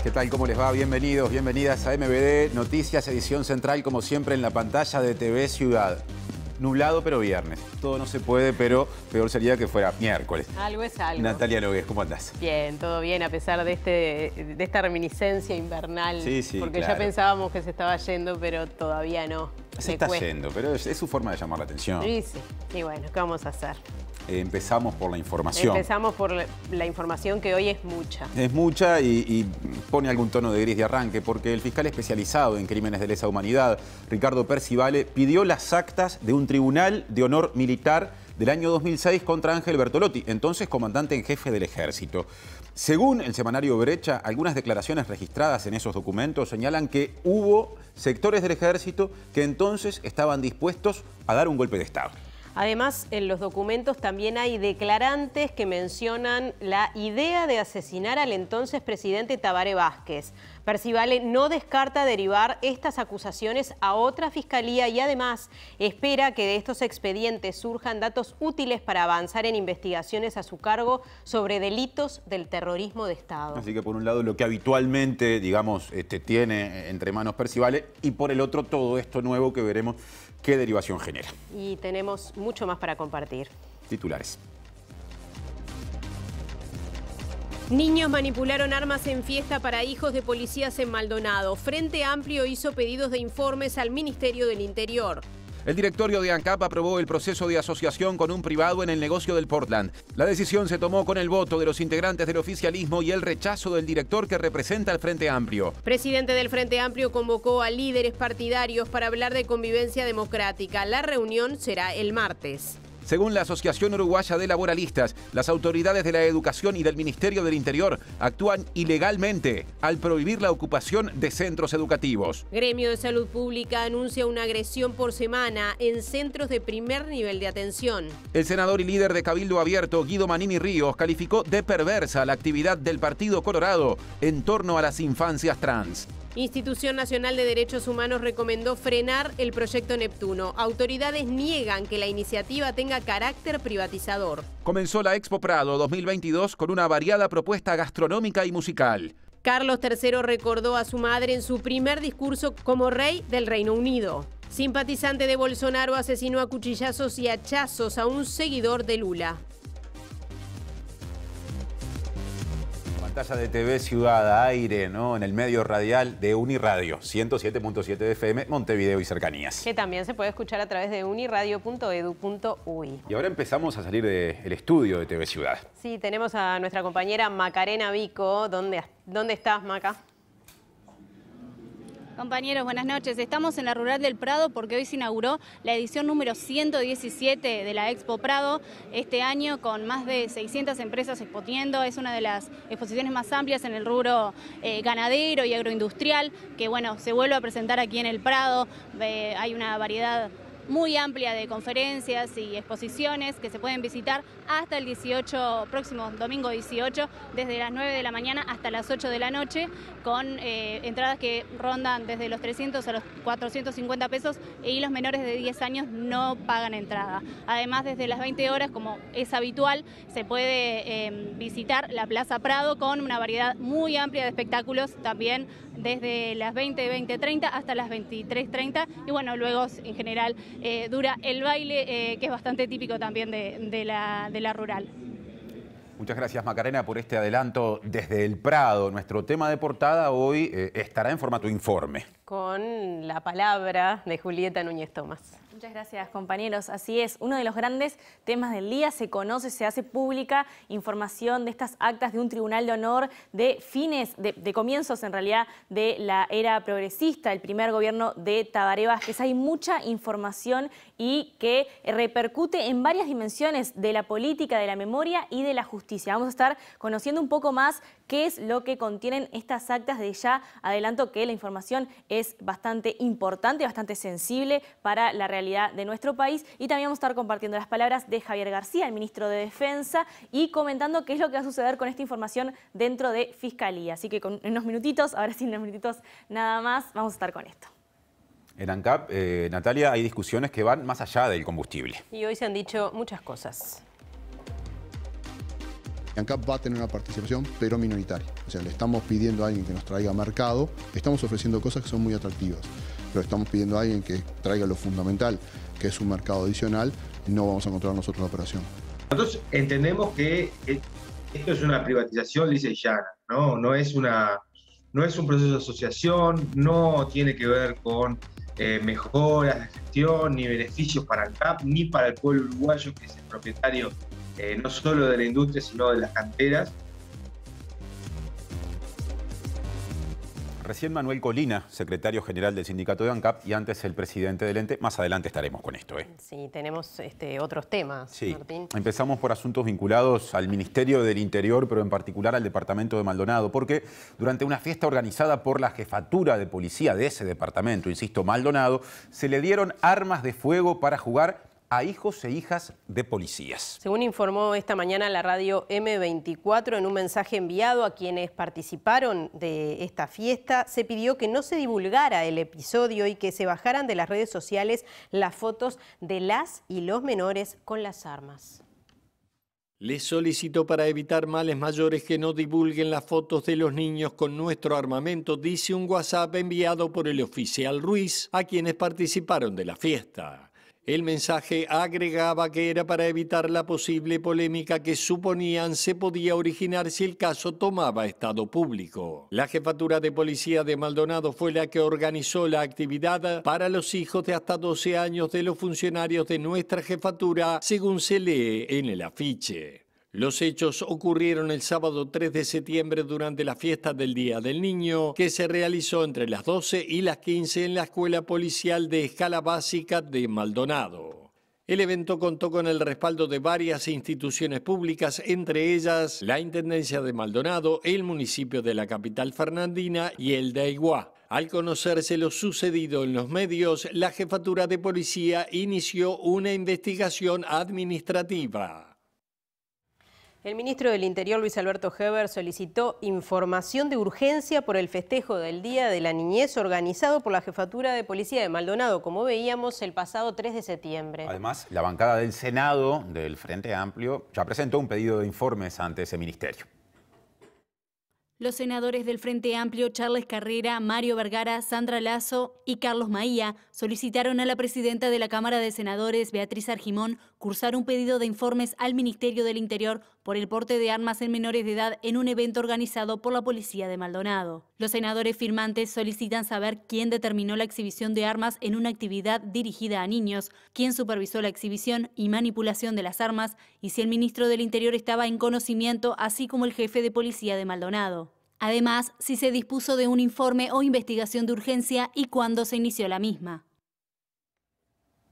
¿Qué tal? ¿Cómo les va? Bienvenidos, bienvenidas a MBD Noticias, edición central, como siempre, en la pantalla de TV Ciudad. Nublado, pero viernes. Todo no se puede, pero peor sería que fuera miércoles. Algo es algo. Natalia Nogués, ¿cómo andás? Bien, todo bien, a pesar de esta reminiscencia invernal. Sí, porque claro. Ya pensábamos que se estaba yendo, pero todavía no. Se está yendo, pero es su forma de llamar la atención. Sí. Y bueno, ¿qué vamos a hacer? Empezamos por la información. Empezamos por la información, que hoy es mucha. Es mucha y pone algún tono de gris de arranque, porque el fiscal especializado en crímenes de lesa humanidad, Ricardo Percivale, pidió las actas de un tribunal de honor militar del año 2006 contra Ángel Bertolotti, entonces comandante en jefe del ejército. Según el semanario Brecha, algunas declaraciones registradas en esos documentos señalan que hubo sectores del ejército que entonces estaban dispuestos a dar un golpe de Estado. Además, en los documentos también hay declarantes que mencionan la idea de asesinar al entonces presidente Tabaré Vázquez. Percivale no descarta derivar estas acusaciones a otra fiscalía y además espera que de estos expedientes surjan datos útiles para avanzar en investigaciones a su cargo sobre delitos del terrorismo de Estado. Así que por un lado lo que habitualmente, digamos, tiene entre manos Percivale, y por el otro todo esto nuevo que veremos qué derivación genera. Y tenemos mucho más para compartir. Titulares. Niños manipularon armas en fiesta para hijos de policías en Maldonado. Frente Amplio hizo pedidos de informes al Ministerio del Interior. El directorio de ANCAP aprobó el proceso de asociación con un privado en el negocio del Portland. La decisión se tomó con el voto de los integrantes del oficialismo y el rechazo del director que representa al Frente Amplio. Presidente del Frente Amplio convocó a líderes partidarios para hablar de convivencia democrática. La reunión será el martes. Según la Asociación Uruguaya de Laboralistas, las autoridades de la Educación y del Ministerio del Interior actúan ilegalmente al prohibir la ocupación de centros educativos. Gremio de Salud Pública anuncia una agresión por semana en centros de primer nivel de atención. El senador y líder de Cabildo Abierto, Guido Manini Ríos, calificó de perversa la actividad del Partido Colorado en torno a las infancias trans. Institución Nacional de Derechos Humanos recomendó frenar el proyecto Neptuno. Autoridades niegan que la iniciativa tenga carácter privatizador. Comenzó la Expo Prado 2022 con una variada propuesta gastronómica y musical. Carlos III recordó a su madre en su primer discurso como rey del Reino Unido. Simpatizante de Bolsonaro asesinó a cuchillazos y hachazos a un seguidor de Lula. Pantalla de TV Ciudad, aire, ¿no? En el medio radial de Uniradio, 107.7 de FM, Montevideo y cercanías. Que también se puede escuchar a través de uniradio.edu.uy. Y ahora empezamos a salir del estudio de TV Ciudad. Sí, tenemos a nuestra compañera Macarena Vico. ¿Dónde estás, Maca? Compañeros, buenas noches. Estamos en la Rural del Prado porque hoy se inauguró la edición número 117 de la Expo Prado. Este año con más de 600 empresas exponiendo. Es una de las exposiciones más amplias en el rubro ganadero y agroindustrial, que bueno, se vuelve a presentar aquí en el Prado. Hay una variedad muy amplia de conferencias y exposiciones que se pueden visitar hasta el 18, próximo domingo 18, desde las 9 de la mañana hasta las 8 de la noche, con entradas que rondan desde los 300 a los 450 pesos y los menores de 10 años no pagan entrada. Además, desde las 20 horas, como es habitual, se puede visitar la Plaza Prado con una variedad muy amplia de espectáculos, también desde las 20:30 hasta las 23:30, y bueno, luego en general dura el baile, que es bastante típico también de la rural. Muchas gracias, Macarena, por este adelanto desde el Prado. Nuestro tema de portada hoy estará en formato informe. Con la palabra de Julieta Núñez Tomás. Muchas gracias, compañeros. Así es, uno de los grandes temas del día. Se conoce, se hace pública información de estas actas de un tribunal de honor de comienzos, en realidad, de la era progresista, el primer gobierno de Tabaré Vázquez. Hay mucha información y que repercute en varias dimensiones de la política, de la memoria y de la justicia. Vamos a estar conociendo un poco más qué es lo que contienen estas actas. De ya adelanto que la información es bastante importante, bastante sensible para la realidad de nuestro país, y también vamos a estar compartiendo las palabras de Javier García, el ministro de Defensa, y comentando qué es lo que va a suceder con esta información dentro de Fiscalía. Así que en unos minutitos, ahora sí, en unos minutitos nada más, vamos a estar con esto. En ANCAP, Natalia, hay discusiones que van más allá del combustible. Y hoy se han dicho muchas cosas. ANCAP va a tener una participación, pero minoritaria. O sea, le estamos pidiendo a alguien que nos traiga mercado, estamos ofreciendo cosas que son muy atractivas, pero estamos pidiendo a alguien que traiga lo fundamental, que es un mercado adicional, y no vamos a encontrar nosotros la operación. Nosotros entendemos que esto es una privatización lisa y llana, ¿no? No es un proceso de asociación, no tiene que ver con mejoras de gestión, ni beneficios para ANCAP, ni para el pueblo uruguayo, que es el propietario no solo de la industria, sino de las canteras. Recién Manuel Colina, secretario general del sindicato de ANCAP, y antes el presidente del ente. Más adelante estaremos con esto. Sí, tenemos otros temas, sí. Martín. Empezamos por asuntos vinculados al Ministerio del Interior, pero en particular al departamento de Maldonado, porque durante una fiesta organizada por la jefatura de policía de ese departamento, insisto, Maldonado, se le dieron armas de fuego para jugar a hijos e hijas de policías. Según informó esta mañana la radio M24 en un mensaje enviado a quienes participaron de esta fiesta, se pidió que no se divulgara el episodio y que se bajaran de las redes sociales las fotos de las y los menores con las armas. Les solicito para evitar males mayores que no divulguen las fotos de los niños con nuestro armamento, dice un WhatsApp enviado por el oficial Ruiz a quienes participaron de la fiesta. El mensaje agregaba que era para evitar la posible polémica que suponían se podía originar si el caso tomaba estado público. La jefatura de policía de Maldonado fue la que organizó la actividad para los hijos de hasta 12 años de los funcionarios de nuestra jefatura, según se lee en el afiche. Los hechos ocurrieron el sábado 3 de septiembre durante la fiesta del Día del Niño, que se realizó entre las 12 y las 15 en la Escuela Policial de Escala Básica de Maldonado. El evento contó con el respaldo de varias instituciones públicas, entre ellas la Intendencia de Maldonado, el municipio de la capital fernandina y el de Aiguá. Al conocerse lo sucedido en los medios, la Jefatura de Policía inició una investigación administrativa. El ministro del Interior, Luis Alberto Heber, solicitó información de urgencia por el festejo del Día de la Niñez organizado por la Jefatura de Policía de Maldonado, como veíamos el pasado 3 de septiembre. Además, la bancada del Senado del Frente Amplio ya presentó un pedido de informes ante ese ministerio. Los senadores del Frente Amplio, Charles Carrera, Mario Vergara, Sandra Lazo y Carlos Maía, solicitaron a la presidenta de la Cámara de Senadores, Beatriz Argimón, cursar un pedido de informes al Ministerio del Interior por el porte de armas en menores de edad en un evento organizado por la Policía de Maldonado. Los senadores firmantes solicitan saber quién determinó la exhibición de armas en una actividad dirigida a niños, quién supervisó la exhibición y manipulación de las armas y si el ministro del Interior estaba en conocimiento, así como el jefe de policía de Maldonado. Además, si se dispuso de un informe o investigación de urgencia y cuándo se inició la misma.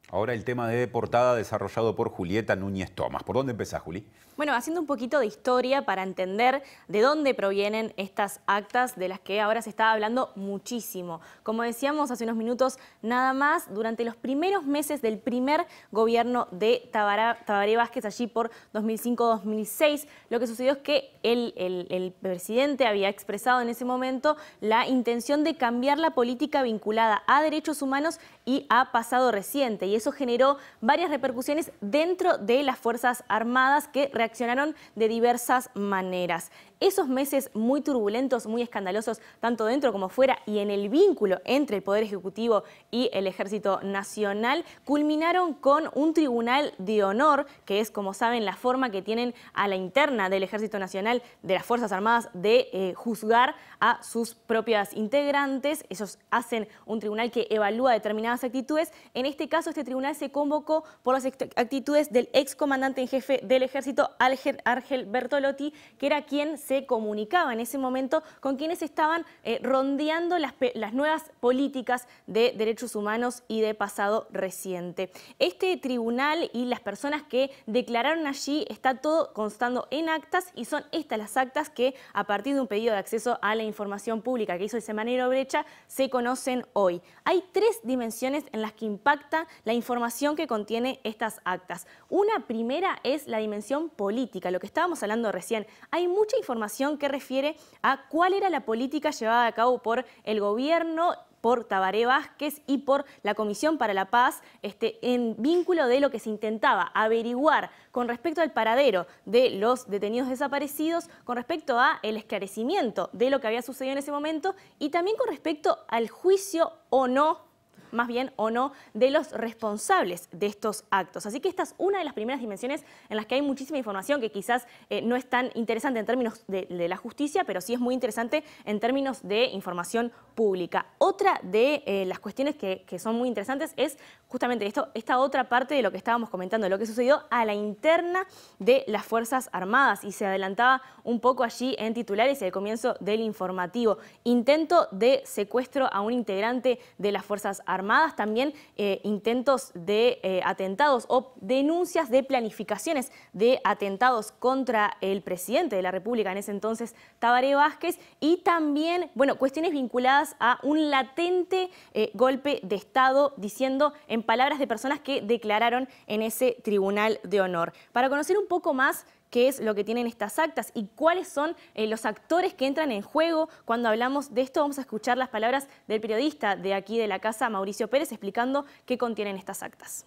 Ahora el tema de portada desarrollado por Julieta Núñez Tomás. ¿Por dónde empezás, Juli? Bueno, haciendo un poquito de historia para entender de dónde provienen estas actas de las que ahora se está hablando muchísimo. Como decíamos hace unos minutos, nada más durante los primeros meses del primer gobierno de Tabaré Vázquez, allí por 2005-2006, lo que sucedió es que el presidente había expresado en ese momento la intención de cambiar la política vinculada a derechos humanos y a pasado reciente. Y eso generó varias repercusiones dentro de las Fuerzas Armadas que reaccionaron de diversas maneras. Esos meses muy turbulentos, muy escandalosos, tanto dentro como fuera, y en el vínculo entre el Poder Ejecutivo y el Ejército Nacional, culminaron con un tribunal de honor, que es, como saben, la forma que tienen a la interna del Ejército Nacional, de las Fuerzas Armadas, de juzgar a sus propias integrantes. Ellos hacen un tribunal que evalúa determinadas actitudes. En este caso, este tribunal se convocó por las actitudes del ex comandante en jefe del Ejército, Argel Bertolotti, que era quien se comunicaba en ese momento con quienes estaban rondeando las nuevas políticas de derechos humanos y de pasado reciente. Este tribunal y las personas que declararon allí está todo constando en actas, y son estas las actas que, a partir de un pedido de acceso a la información pública que hizo el semanero Brecha, se conocen hoy. Hay tres dimensiones en las que impacta la información que contiene estas actas. Una primera es la dimensión política, lo que estábamos hablando recién. Hay mucha información que refiere a cuál era la política llevada a cabo por el gobierno por Tabaré Vázquez y por la Comisión para la Paz, en vínculo de lo que se intentaba averiguar con respecto al paradero de los detenidos desaparecidos, con respecto a el esclarecimiento de lo que había sucedido en ese momento y también con respecto al juicio o no, más bien o no, de los responsables de estos actos. Así que esta es una de las primeras dimensiones en las que hay muchísima información que quizás no es tan interesante en términos de la justicia, pero sí es muy interesante en términos de información pública. Otra de las cuestiones que son muy interesantes es justamente esta otra parte de lo que estábamos comentando, de lo que sucedió a la interna de las Fuerzas Armadas, y se adelantaba un poco allí en titulares y al comienzo del informativo. Intento de secuestro a un integrante de las Fuerzas Armadas, también intentos de atentados o denuncias de planificaciones de atentados contra el presidente de la República en ese entonces, Tabaré Vázquez, y también, bueno, cuestiones vinculadas a un latente golpe de Estado, diciendo en palabras de personas que declararon en ese Tribunal de Honor. Para conocer un poco más qué es lo que tienen estas actas y cuáles son los actores que entran en juego cuando hablamos de esto, vamos a escuchar las palabras del periodista de aquí de la casa, Mauricio Pérez, explicando qué contienen estas actas.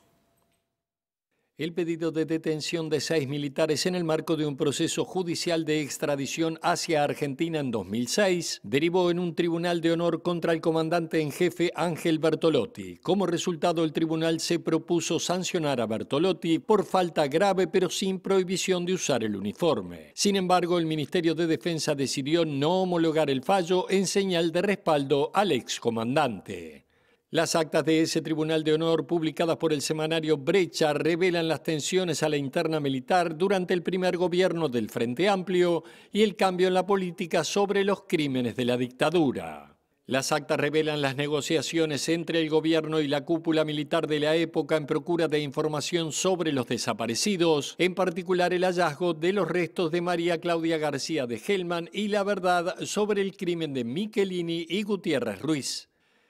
El pedido de detención de 6 militares en el marco de un proceso judicial de extradición hacia Argentina en 2006 derivó en un tribunal de honor contra el comandante en jefe Ángel Bertolotti. Como resultado, el tribunal se propuso sancionar a Bertolotti por falta grave pero sin prohibición de usar el uniforme. Sin embargo, el Ministerio de Defensa decidió no homologar el fallo en señal de respaldo al excomandante. Las actas de ese Tribunal de Honor publicadas por el semanario Brecha revelan las tensiones a la interna militar durante el primer gobierno del Frente Amplio y el cambio en la política sobre los crímenes de la dictadura. Las actas revelan las negociaciones entre el gobierno y la cúpula militar de la época en procura de información sobre los desaparecidos, en particular el hallazgo de los restos de María Claudia García de Hellman y la verdad sobre el crimen de Michelini y Gutiérrez Ruiz.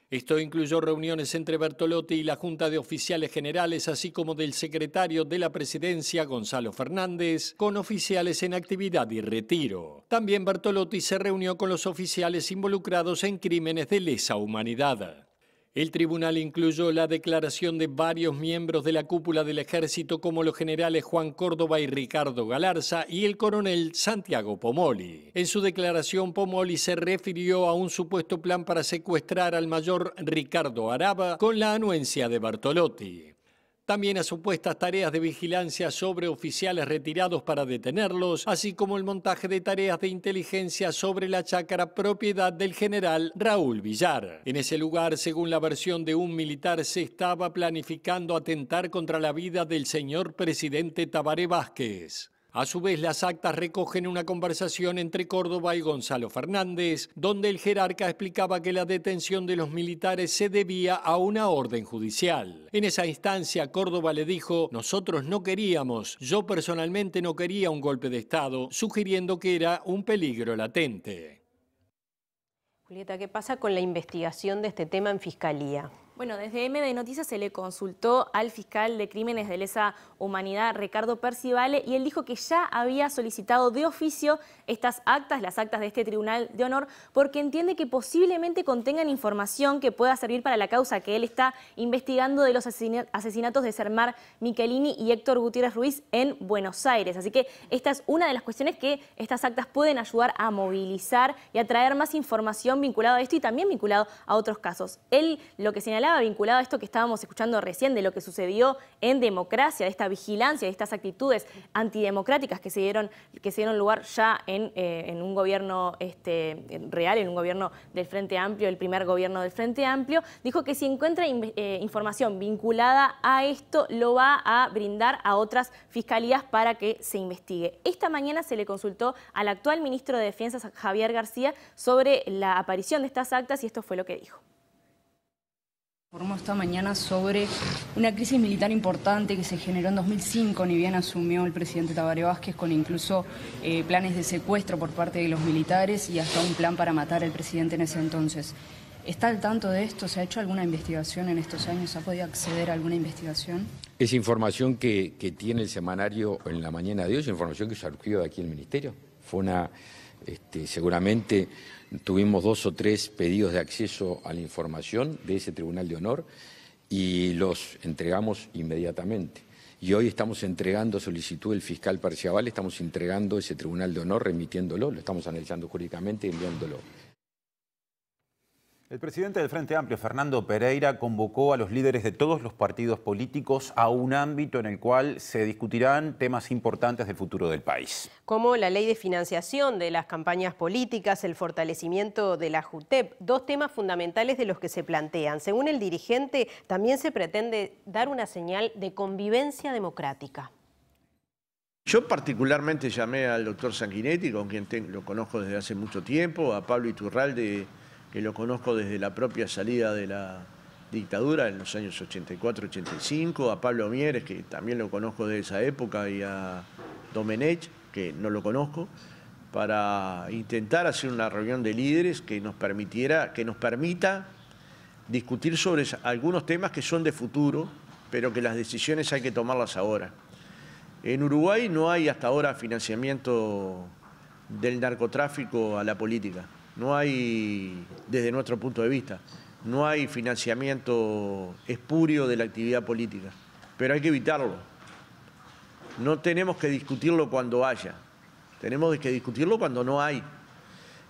Esto incluyó reuniones entre Bertolotti y la Junta de Oficiales Generales, así como del secretario de la Presidencia, Gonzalo Fernández, con oficiales en actividad y retiro. También Bertolotti se reunió con los oficiales involucrados en crímenes de lesa humanidad. El tribunal incluyó la declaración de varios miembros de la cúpula del ejército, como los generales Juan Córdoba y Ricardo Galarza y el coronel Santiago Pomoli. En su declaración, Pomoli se refirió a un supuesto plan para secuestrar al mayor Ricardo Araba con la anuencia de Bertolotti. También a supuestas tareas de vigilancia sobre oficiales retirados para detenerlos, así como el montaje de tareas de inteligencia sobre la chácara propiedad del general Raúl Villar. En ese lugar, según la versión de un militar, se estaba planificando atentar contra la vida del señor presidente Tabaré Vázquez. A su vez, las actas recogen una conversación entre Córdoba y Gonzalo Fernández, donde el jerarca explicaba que la detención de los militares se debía a una orden judicial. En esa instancia, Córdoba le dijo: "Nosotros no queríamos, yo personalmente no quería un golpe de Estado", sugiriendo que era un peligro latente. Julieta, ¿qué pasa con la investigación de este tema en Fiscalía? Bueno, desde MD Noticias se le consultó al fiscal de crímenes de lesa humanidad, Ricardo Percivale, y él dijo que ya había solicitado de oficio estas actas, las actas de este Tribunal de Honor, porque entiende que posiblemente contengan información que pueda servir para la causa que él está investigando de los asesinatos de Sermar Michelini y Héctor Gutiérrez Ruiz en Buenos Aires. Así que esta es una de las cuestiones que estas actas pueden ayudar a movilizar y a traer más información vinculada a esto y también vinculado a otros casos. Él lo que señalaba vinculado a esto que estábamos escuchando recién de lo que sucedió en democracia, de esta vigilancia, de estas actitudes antidemocráticas que se dieron lugar ya en un gobierno real, en un gobierno del Frente Amplio, el primer gobierno del Frente Amplio, dijo que si encuentra información vinculada a esto, lo va a brindar a otras fiscalías para que se investigue. Esta mañana se le consultó al actual ministro de Defensa, Javier García, sobre la aparición de estas actas y esto fue lo que dijo. Informó esta mañana sobre una crisis militar importante que se generó en 2005, ni bien asumió el presidente Tabaré Vázquez, con incluso planes de secuestro por parte de los militares y hasta un plan para matar al presidente en ese entonces. ¿Está al tanto de esto? ¿Se ha hecho alguna investigación en estos años? ¿Ha podido acceder a alguna investigación? Es información que tiene el semanario en la mañana de hoy, es información que surgió de aquí el Ministerio. Fue seguramente tuvimos 2 o 3 pedidos de acceso a la información de ese Tribunal de Honor y los entregamos inmediatamente. Y hoy estamos entregando solicitud del fiscal Perciabale, estamos entregando ese Tribunal de Honor, remitiéndolo, lo estamos analizando jurídicamente y enviándolo. El presidente del Frente Amplio, Fernando Pereira, convocó a los líderes de todos los partidos políticos a un ámbito en el cual se discutirán temas importantes del futuro del país. Como la ley de financiación de las campañas políticas, el fortalecimiento de la JUTEP, 2 temas fundamentales de los que se plantean. Según el dirigente, también se pretende dar una señal de convivencia democrática. Yo particularmente llamé al doctor Sanguinetti, con quien lo conozco desde hace mucho tiempo, a Pablo Iturralde, que lo conozco desde la propia salida de la dictadura en los años 84-85, a Pablo Mieres, que también lo conozco de esa época, y a Domenech, que no lo conozco, para intentar hacer una reunión de líderes que nos permita discutir sobre algunos temas que son de futuro, pero que las decisiones hay que tomarlas ahora. En Uruguay no hay hasta ahora financiamiento del narcotráfico a la política. No hay, desde nuestro punto de vista, no hay financiamiento espurio de la actividad política, pero hay que evitarlo. No tenemos que discutirlo cuando haya, tenemos que discutirlo cuando no hay.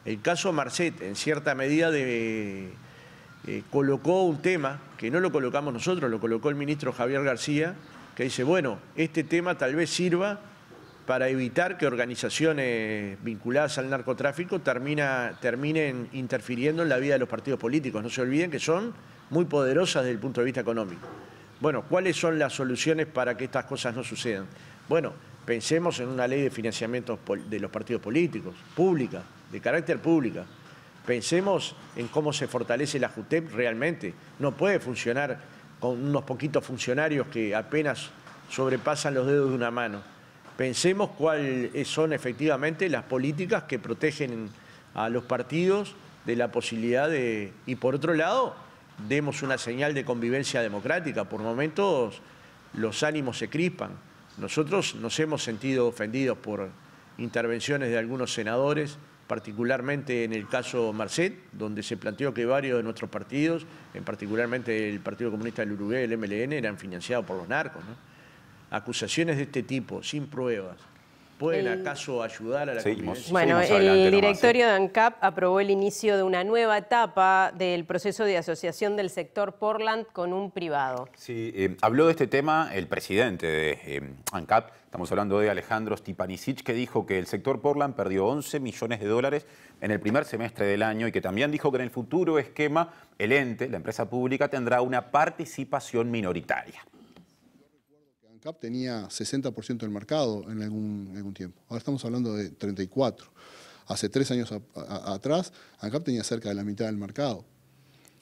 El caso Marcet, en cierta medida, colocó un tema, que no lo colocamos nosotros, lo colocó el ministro Javier García, que dice, bueno, este tema tal vez sirva para evitar que organizaciones vinculadas al narcotráfico terminen interfiriendo en la vida de los partidos políticos. No se olviden que son muy poderosas desde el punto de vista económico. Bueno, ¿cuáles son las soluciones para que estas cosas no sucedan? Bueno, pensemos en una ley de financiamiento de los partidos políticos, pública, de carácter pública. Pensemos en cómo se fortalece la JUTEP realmente. No puede funcionar con unos poquitos funcionarios que apenas sobrepasan los dedos de una mano. Pensemos cuáles son efectivamente las políticas que protegen a los partidos de la posibilidad de... Y por otro lado, demos una señal de convivencia democrática. Por momentos los ánimos se crispan. Nosotros nos hemos sentido ofendidos por intervenciones de algunos senadores, particularmente en el caso Marcet, donde se planteó que varios de nuestros partidos, en particularmente el Partido Comunista del Uruguay, el MLN, eran financiados por los narcos, ¿no? Acusaciones de este tipo, sin pruebas, ¿pueden acaso ayudar a la convivencia? Bueno, el directorio de ANCAP aprobó el inicio de una nueva etapa del proceso de asociación del sector Portland con un privado. Sí, habló de este tema el presidente de ANCAP, estamos hablando de Alejandro Stipanisic, que dijo que el sector Portland perdió 11 millones de dólares en el primer semestre del año y que también dijo que en el futuro esquema el ente, la empresa pública, tendrá una participación minoritaria. ANCAP tenía 60% del mercado en algún tiempo. Ahora estamos hablando de 34%. Hace 3 años atrás, ANCAP tenía cerca de la mitad del mercado.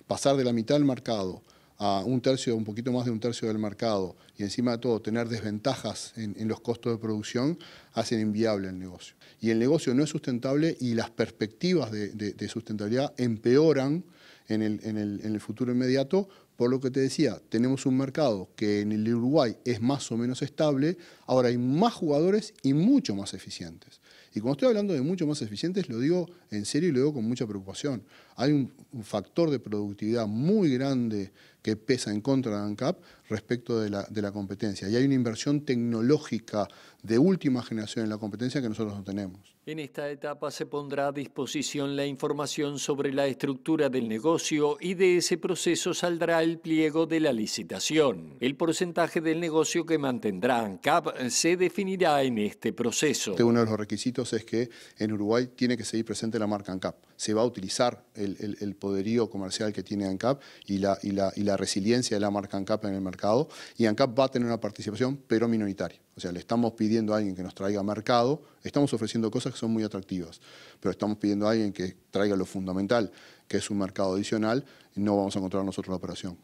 Pasar de la mitad del mercado a un poquito más de un tercio del mercado y encima de todo tener desventajas en los costos de producción hacen inviable el negocio. Y el negocio no es sustentable y las perspectivas de sustentabilidad empeoran en el futuro inmediato. Por lo que te decía, tenemos un mercado que en el Uruguay es más o menos estable, ahora hay más jugadores y mucho más eficientes. Y cuando estoy hablando de mucho más eficientes, lo digo en serio y lo digo con mucha preocupación. Hay un factor de productividad muy grande que pesa en contra de ANCAP respecto de la competencia. Y hay una inversión tecnológica de última generación en la competencia que nosotros no tenemos. En esta etapa se pondrá a disposición la información sobre la estructura del negocio y de ese proceso saldrá el pliego de la licitación. El porcentaje del negocio que mantendrá ANCAP se definirá en este proceso. Uno de los requisitos es que en Uruguay tiene que seguir presente la marca ANCAP. Se va a utilizar el poderío comercial que tiene ANCAP y la resiliencia de la marca ANCAP en el mercado, y ANCAP va a tener una participación, pero minoritaria. O sea, le estamos pidiendo a alguien que nos traiga mercado, estamos ofreciendo cosas que son muy atractivas, pero estamos pidiendo a alguien que traiga lo fundamental, que es un mercado adicional, y no vamos a encontrar nosotros la operación.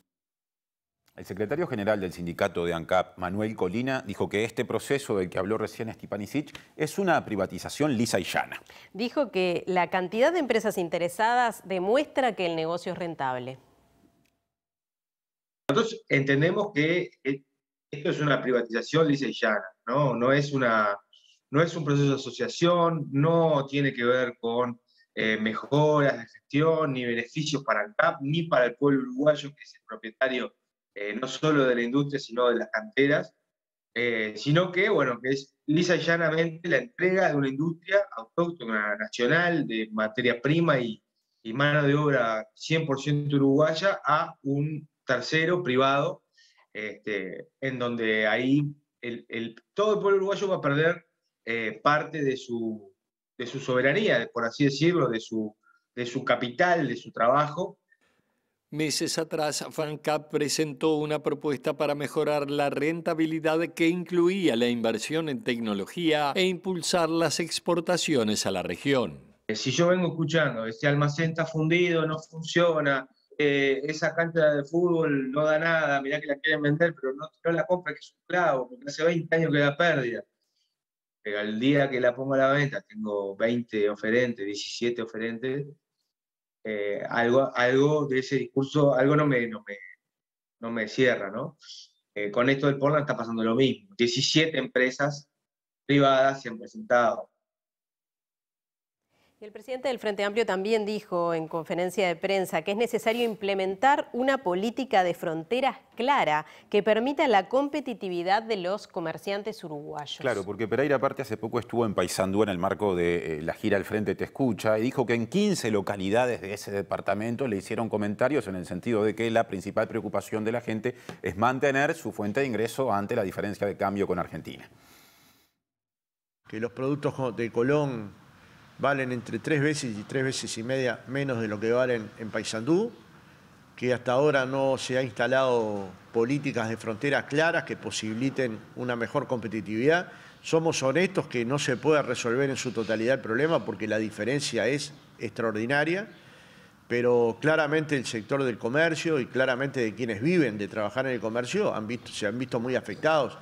El secretario general del sindicato de ANCAP, Manuel Colina, dijo que este proceso del que habló recién Stipanisic es una privatización lisa y llana. Dijo que la cantidad de empresas interesadas demuestra que el negocio es rentable. Nosotros entendemos que esto es una privatización lisa y llana, ¿no? No no es un proceso de asociación, no tiene que ver con mejoras de gestión, ni beneficios para el CAP, ni para el pueblo uruguayo, que es el propietario no solo de la industria, sino de las canteras, sino que, bueno, que es lisa y llanamente la entrega de una industria autóctona, nacional, de materia prima y mano de obra 100% uruguaya a un tercero privado, en donde ahí todo el pueblo uruguayo va a perder parte de su soberanía, por así decirlo, de su capital, de su trabajo. Meses atrás, FANCAP presentó una propuesta para mejorar la rentabilidad que incluía la inversión en tecnología e impulsar las exportaciones a la región. Si yo vengo escuchando, este almacén está fundido, no funciona, esa cancha de fútbol no da nada, mirá que la quieren vender, pero no la compra, que es un clavo, porque hace 20 años que da pérdida. Pero al día que la pongo a la venta, tengo 20 oferentes, 17 oferentes, algo de ese discurso, algo no me cierra, ¿no? Con esto del Portland está pasando lo mismo. 17 empresas privadas se han presentado. Y el presidente del Frente Amplio también dijo en conferencia de prensa que es necesario implementar una política de fronteras clara que permita la competitividad de los comerciantes uruguayos. Claro, porque Pereira aparte hace poco estuvo en Paysandú en el marco de la gira El Frente Te Escucha y dijo que en 15 localidades de ese departamento le hicieron comentarios en el sentido de que la principal preocupación de la gente es mantener su fuente de ingreso ante la diferencia de cambio con Argentina. Que los productos de Colón valen entre 3 veces y 3 veces y media menos de lo que valen en Paysandú, que hasta ahora no se ha instalado políticas de fronteras claras que posibiliten una mejor competitividad. Somos honestos que no se puede resolver en su totalidad el problema porque la diferencia es extraordinaria, pero claramente el sector del comercio y claramente de quienes viven de trabajar en el comercio se han visto muy afectados.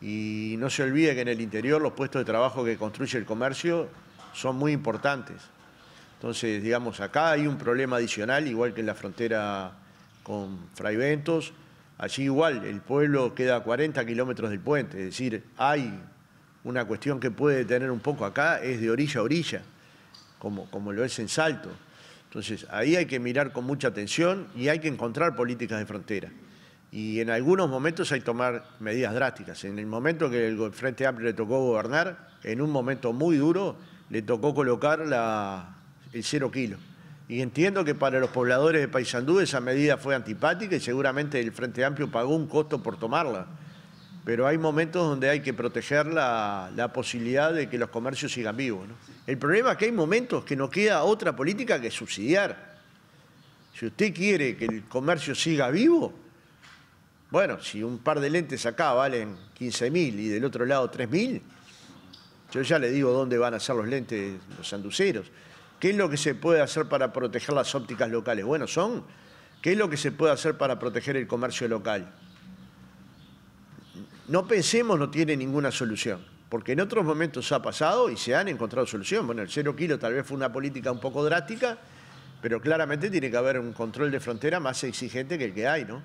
Y no se olvide que en el interior los puestos de trabajo que construye el comercio son muy importantes. Entonces, digamos, acá hay un problema adicional, igual que en la frontera con Fraiventos. Allí igual, el pueblo queda a 40 kilómetros del puente, es decir, hay una cuestión que puede tener un poco acá, es de orilla a orilla, como lo es en Salto. Entonces, ahí hay que mirar con mucha atención y hay que encontrar políticas de frontera. Y en algunos momentos hay que tomar medidas drásticas. En el momento que el Frente Amplio le tocó gobernar, en un momento muy duro, le tocó colocar el 0 kilo. Y entiendo que para los pobladores de Paysandú esa medida fue antipática y seguramente el Frente Amplio pagó un costo por tomarla. Pero hay momentos donde hay que proteger la posibilidad de que los comercios sigan vivos, ¿no? El problema es que hay momentos que no queda otra política que subsidiar. Si usted quiere que el comercio siga vivo, bueno, si un par de lentes acá valen 15.000 y del otro lado 3.000, yo ya le digo dónde van a ser los lentes los sanduceros. ¿Qué es lo que se puede hacer para proteger las ópticas locales? Bueno, ¿qué es lo que se puede hacer para proteger el comercio local? No pensemos, no tiene ninguna solución, porque en otros momentos ha pasado y se han encontrado solución. Bueno, el 0 kilo tal vez fue una política un poco drástica, pero claramente tiene que haber un control de frontera más exigente que el que hay, ¿no?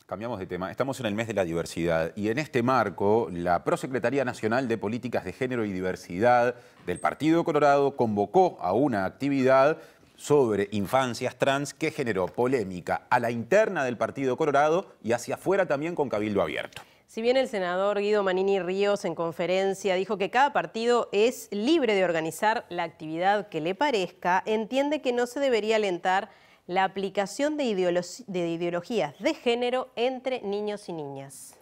Cambiamos de tema. Estamos en el mes de la diversidad y en este marco la Prosecretaría Nacional de Políticas de Género y Diversidad del Partido Colorado convocó a una actividad sobre infancias trans que generó polémica a la interna del Partido Colorado y hacia afuera también con Cabildo Abierto. Si bien el senador Guido Manini Ríos en conferencia dijo que cada partido es libre de organizar la actividad que le parezca, entiende que no se debería alentar la aplicación de ideologías de género entre niños y niñas.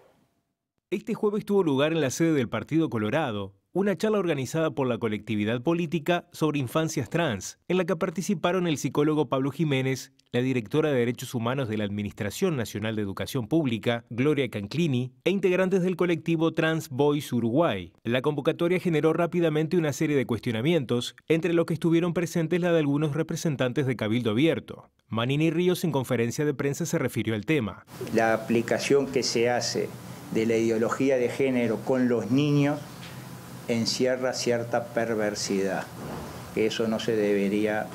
Este jueves tuvo lugar en la sede del Partido Colorado una charla organizada por la colectividad política sobre infancias trans, en la que participaron el psicólogo Pablo Jiménez, la directora de Derechos Humanos de la Administración Nacional de Educación Pública, Gloria Canclini, e integrantes del colectivo Trans Boys Uruguay. La convocatoria generó rápidamente una serie de cuestionamientos, entre los que estuvieron presentes la de algunos representantes de Cabildo Abierto. Manini Ríos en conferencia de prensa se refirió al tema. La aplicación que se hace de la ideología de género con los niños encierra cierta perversidad, que eso no se debería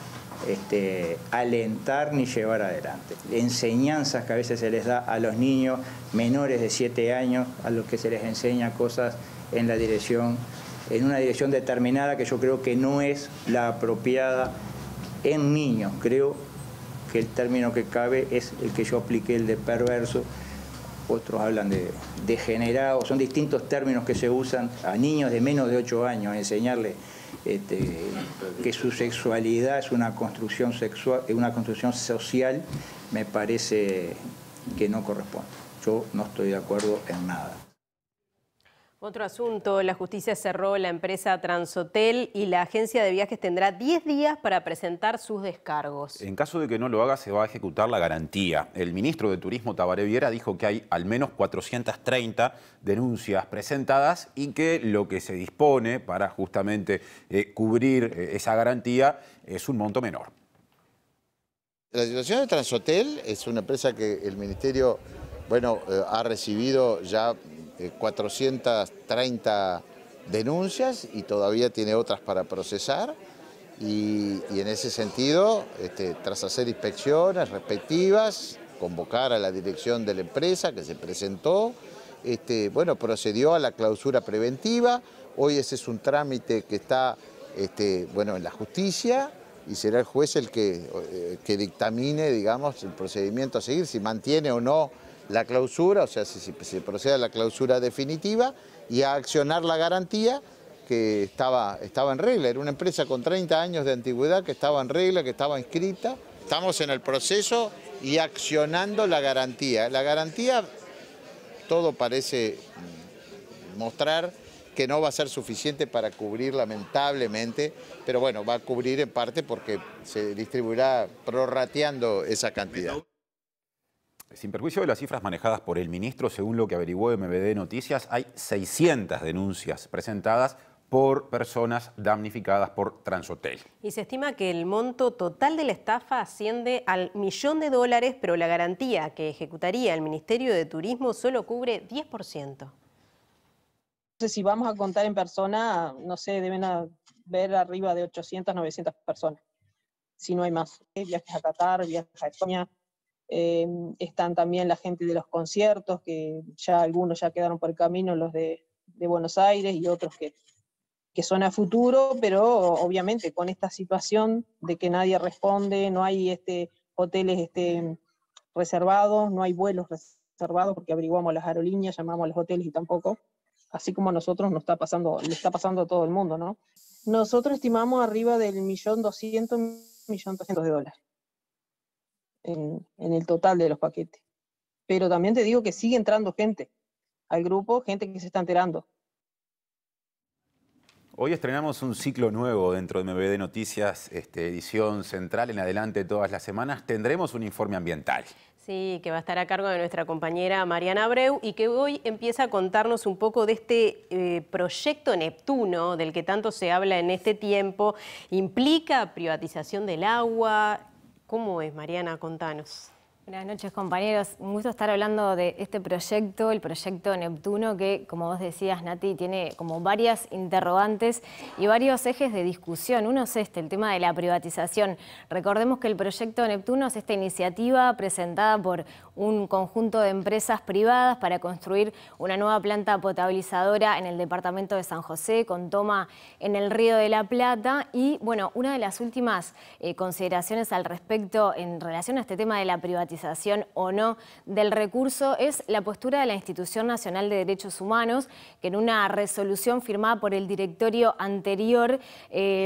alentar ni llevar adelante. Enseñanzas que a veces se les da a los niños menores de 7 años, a los que se les enseña cosas en una dirección determinada que yo creo que no es la apropiada en niños. Creo que el término que cabe es el que yo apliqué, el de perverso. Otros hablan de degenerado. Son distintos términos que se usan a niños de menos de 8 años, enseñarles que su sexualidad es una construcción social, me parece que no corresponde. Yo no estoy de acuerdo en nada. Otro asunto, la justicia cerró la empresa Transhotel y la agencia de viajes tendrá 10 días para presentar sus descargos. En caso de que no lo haga, se va a ejecutar la garantía. El ministro de Turismo, Tabaré Viera, dijo que hay al menos 430 denuncias presentadas y que lo que se dispone para justamente cubrir esa garantía es un monto menor. La situación de Transhotel es una empresa que el Ministerio, ha recibido ya 430 denuncias y todavía tiene otras para procesar y en ese sentido, tras hacer inspecciones respectivas, convocar a la dirección de la empresa que se presentó, procedió a la clausura preventiva. Hoy ese es un trámite que está en la justicia y será el juez el que dictamine, digamos, el procedimiento a seguir, si mantiene o no la clausura, o sea, si se procede a la clausura definitiva y a accionar la garantía que estaba en regla. Era una empresa con 30 años de antigüedad que estaba en regla, que estaba inscrita. Estamos en el proceso y accionando la garantía. La garantía, todo parece mostrar que no va a ser suficiente para cubrir, lamentablemente, pero bueno, va a cubrir en parte porque se distribuirá prorrateando esa cantidad. Sin perjuicio de las cifras manejadas por el ministro, según lo que averiguó MBD Noticias, hay 600 denuncias presentadas por personas damnificadas por Transhotel. Y se estima que el monto total de la estafa asciende al $1.000.000, pero la garantía que ejecutaría el Ministerio de Turismo solo cubre 10%. Si vamos a contar en persona, no sé, deben haber arriba de 800, 900 personas, si no hay más. Viajes a Qatar, viajes a España. Están también la gente de los conciertos, que ya algunos ya quedaron por el camino, los de Buenos Aires y otros que son a futuro, pero obviamente con esta situación de que nadie responde, no hay hoteles reservados, no hay vuelos reservados, porque averiguamos las aerolíneas, llamamos a los hoteles y tampoco, así como a nosotros le está pasando a todo el mundo, ¿no? Nosotros estimamos arriba del $1.200.000, $1.300.000. En el total de los paquetes. Pero también te digo que sigue entrando gente al grupo, gente que se está enterando. Hoy estrenamos un ciclo nuevo dentro de MBD Noticias, edición central. En adelante todas las semanas tendremos un informe ambiental. Sí, que va a estar a cargo de nuestra compañera Mariana Abreu y que hoy empieza a contarnos un poco de este proyecto Neptuno, del que tanto se habla en este tiempo. Implica privatización del agua. ¿Cómo es, Mariana? Contanos. Buenas noches, compañeros. Un gusto estar hablando de este proyecto, el proyecto Neptuno, que, como vos decías, Nati, tiene como varias interrogantes y varios ejes de discusión. Uno es el tema de la privatización. Recordemos que el proyecto Neptuno es esta iniciativa presentada por un conjunto de empresas privadas para construir una nueva planta potabilizadora en el departamento de San José, con toma en el Río de la Plata. Y, bueno, una de las últimas consideraciones al respecto en relación a este tema de la privatización o no del recurso es la postura de la Institución Nacional de Derechos Humanos, que en una resolución firmada por el directorio anterior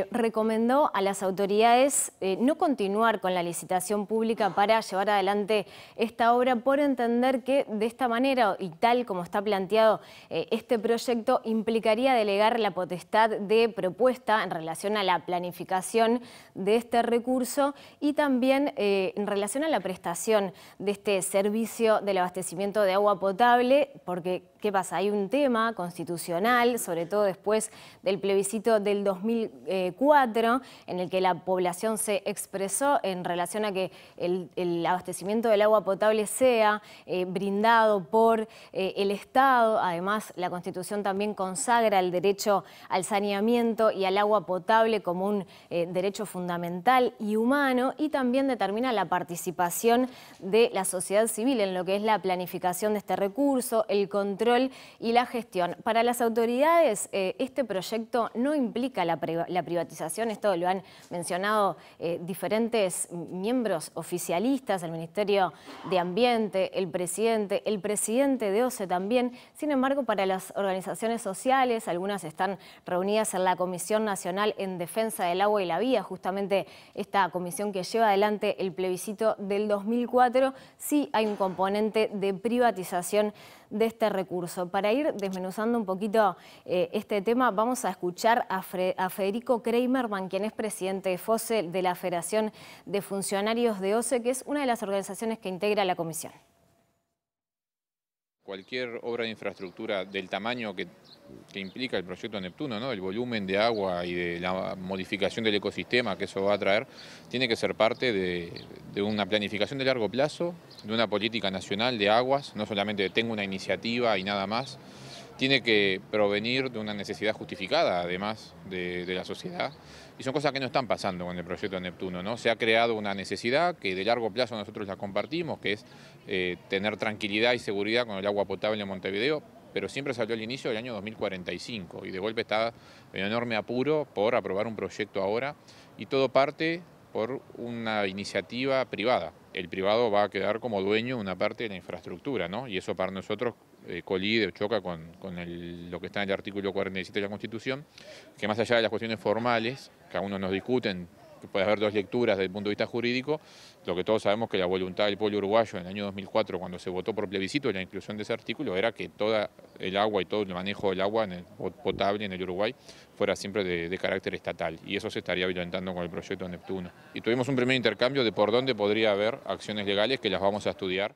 recomendó a las autoridades no continuar con la licitación pública para llevar adelante esta obra, por entender que de esta manera y tal como está planteado este proyecto implicaría delegar la potestad de propuesta en relación a la planificación de este recurso y también en relación a la prestación de este servicio del abastecimiento de agua potable, porque ¿qué pasa? Hay un tema constitucional, sobre todo después del plebiscito del 2004, en el que la población se expresó en relación a que el abastecimiento del agua potable sea brindado por el Estado. Además, la Constitución también consagra el derecho al saneamiento y al agua potable como un derecho fundamental y humano, y también determina la participación de la sociedad civil en lo que es la planificación de este recurso, el control y la gestión. Para las autoridades, este proyecto no implica la privatización. Esto lo han mencionado diferentes miembros oficialistas, el Ministerio de Ambiente, el presidente de OCE también. Sin embargo, para las organizaciones sociales, algunas están reunidas en la Comisión Nacional en Defensa del Agua y la Vía, justamente esta comisión que lleva adelante el plebiscito del 2004, sí hay un componente de privatización de este recurso. Para ir desmenuzando un poquito este tema, vamos a escuchar a Federico Kreimerman, quien es presidente de FOSE, de la Federación de Funcionarios de OCE, que es una de las organizaciones que integra la comisión. Cualquier obra de infraestructura del tamaño que implica el proyecto Neptuno, ¿no? El volumen de agua y de la modificación del ecosistema que eso va a traer, tiene que ser parte de una planificación de largo plazo, de una política nacional de aguas, no solamente tengo una iniciativa y nada más, tiene que provenir de una necesidad justificada, además de la sociedad. Y son cosas que no están pasando con el proyecto Neptuno, ¿no? Se ha creado una necesidad que de largo plazo nosotros la compartimos, que es tener tranquilidad y seguridad con el agua potable en Montevideo, pero siempre salió al inicio del año 2045 y de golpe está en enorme apuro por aprobar un proyecto ahora, y todo parte por una iniciativa privada. El privado va a quedar como dueño de una parte de la infraestructura, ¿no? Y eso para nosotros colide o choca con lo que está en el artículo 47 de la Constitución, que más allá de las cuestiones formales, que aún no nos discuten, que puede haber dos lecturas desde el punto de vista jurídico, lo que todos sabemos que la voluntad del pueblo uruguayo en el año 2004, cuando se votó por plebiscito la inclusión de ese artículo, era que toda el agua y todo el manejo del agua potable en el Uruguay fuera siempre de carácter estatal, y eso se estaría violentando con el proyecto Neptuno. Y tuvimos un primer intercambio de por dónde podría haber acciones legales que las vamos a estudiar.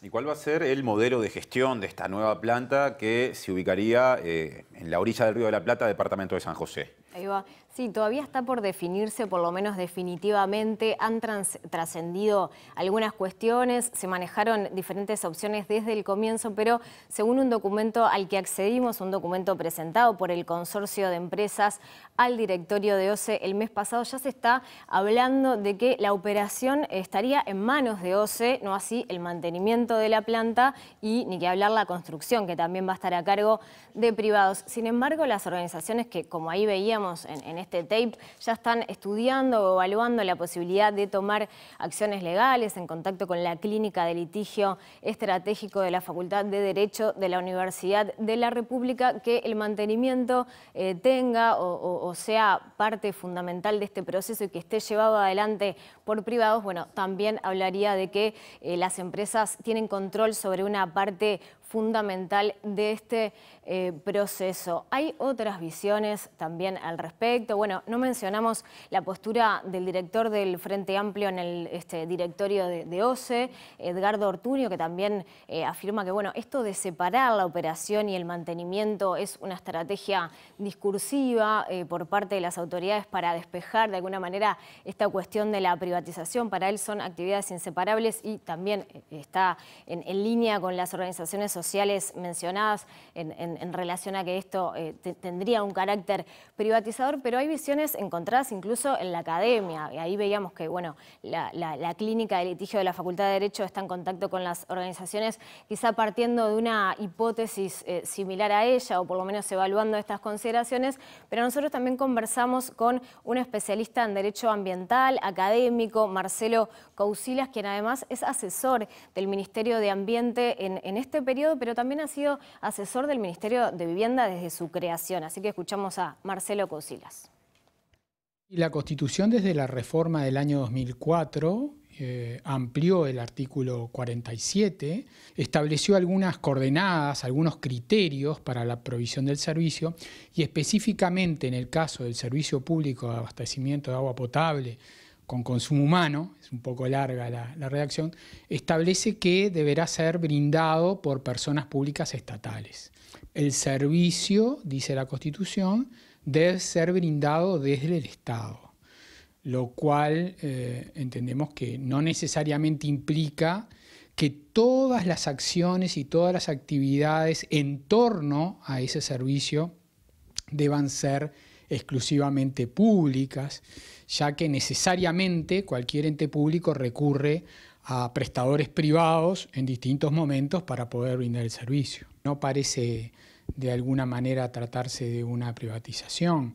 ¿Y cuál va a ser el modelo de gestión de esta nueva planta que se ubicaría en la orilla del Río de la Plata, departamento de San José? Ahí va. Sí, todavía está por definirse, por lo menos definitivamente. Han trascendido algunas cuestiones, se manejaron diferentes opciones desde el comienzo, pero según un documento al que accedimos, un documento presentado por el consorcio de empresas al directorio de OCE el mes pasado, ya se está hablando de que la operación estaría en manos de OCE, no así el mantenimiento de la planta y ni que hablar la construcción, que también va a estar a cargo de privados. Sin embargo, las organizaciones que, como ahí veíamos en este tape, ya están estudiando o evaluando la posibilidad de tomar acciones legales en contacto con la Clínica de Litigio Estratégico de la Facultad de Derecho de la Universidad de la República, que el mantenimiento tenga o sea parte fundamental de este proceso y que esté llevado adelante por privados. Bueno, también hablaría de que las empresas tienen control sobre una parte fundamental de este proceso. Hay otras visiones también al respecto. Bueno, no mencionamos la postura del director del Frente Amplio en el directorio de OCE, Edgardo Ortuño, que también afirma que bueno, esto de separar la operación y el mantenimiento es una estrategia discursiva por parte de las autoridades para despejar de alguna manera esta cuestión de la privatización. Para él son actividades inseparables y también está en línea con las organizaciones sociales mencionadas en relación a que esto tendría un carácter privatizador, pero hay visiones encontradas incluso en la academia. Y ahí veíamos que bueno, la Clínica de Litigio de la Facultad de Derecho está en contacto con las organizaciones, quizá partiendo de una hipótesis similar a ella, o por lo menos evaluando estas consideraciones, pero nosotros también conversamos con un especialista en Derecho Ambiental, académico, Marcelo Cousilas, quien además es asesor del Ministerio de Ambiente en este periodo, pero también ha sido asesor del Ministerio de Vivienda desde su creación. Así que escuchamos a Marcelo Cousilas. La Constitución desde la reforma del año 2004 amplió el artículo 47, estableció algunas coordenadas, algunos criterios para la provisión del servicio y específicamente en el caso del servicio público de abastecimiento de agua potable con consumo humano, es un poco larga la redacción, establece que deberá ser brindado por personas públicas estatales. El servicio, dice la Constitución, debe ser brindado desde el Estado. lo cual entendemos que no necesariamente implica que todas las acciones y todas las actividades en torno a ese servicio deban ser exclusivamente públicas, ya que necesariamente cualquier ente público recurre a prestadores privados en distintos momentos para poder brindar el servicio. No parece de alguna manera tratarse de una privatización.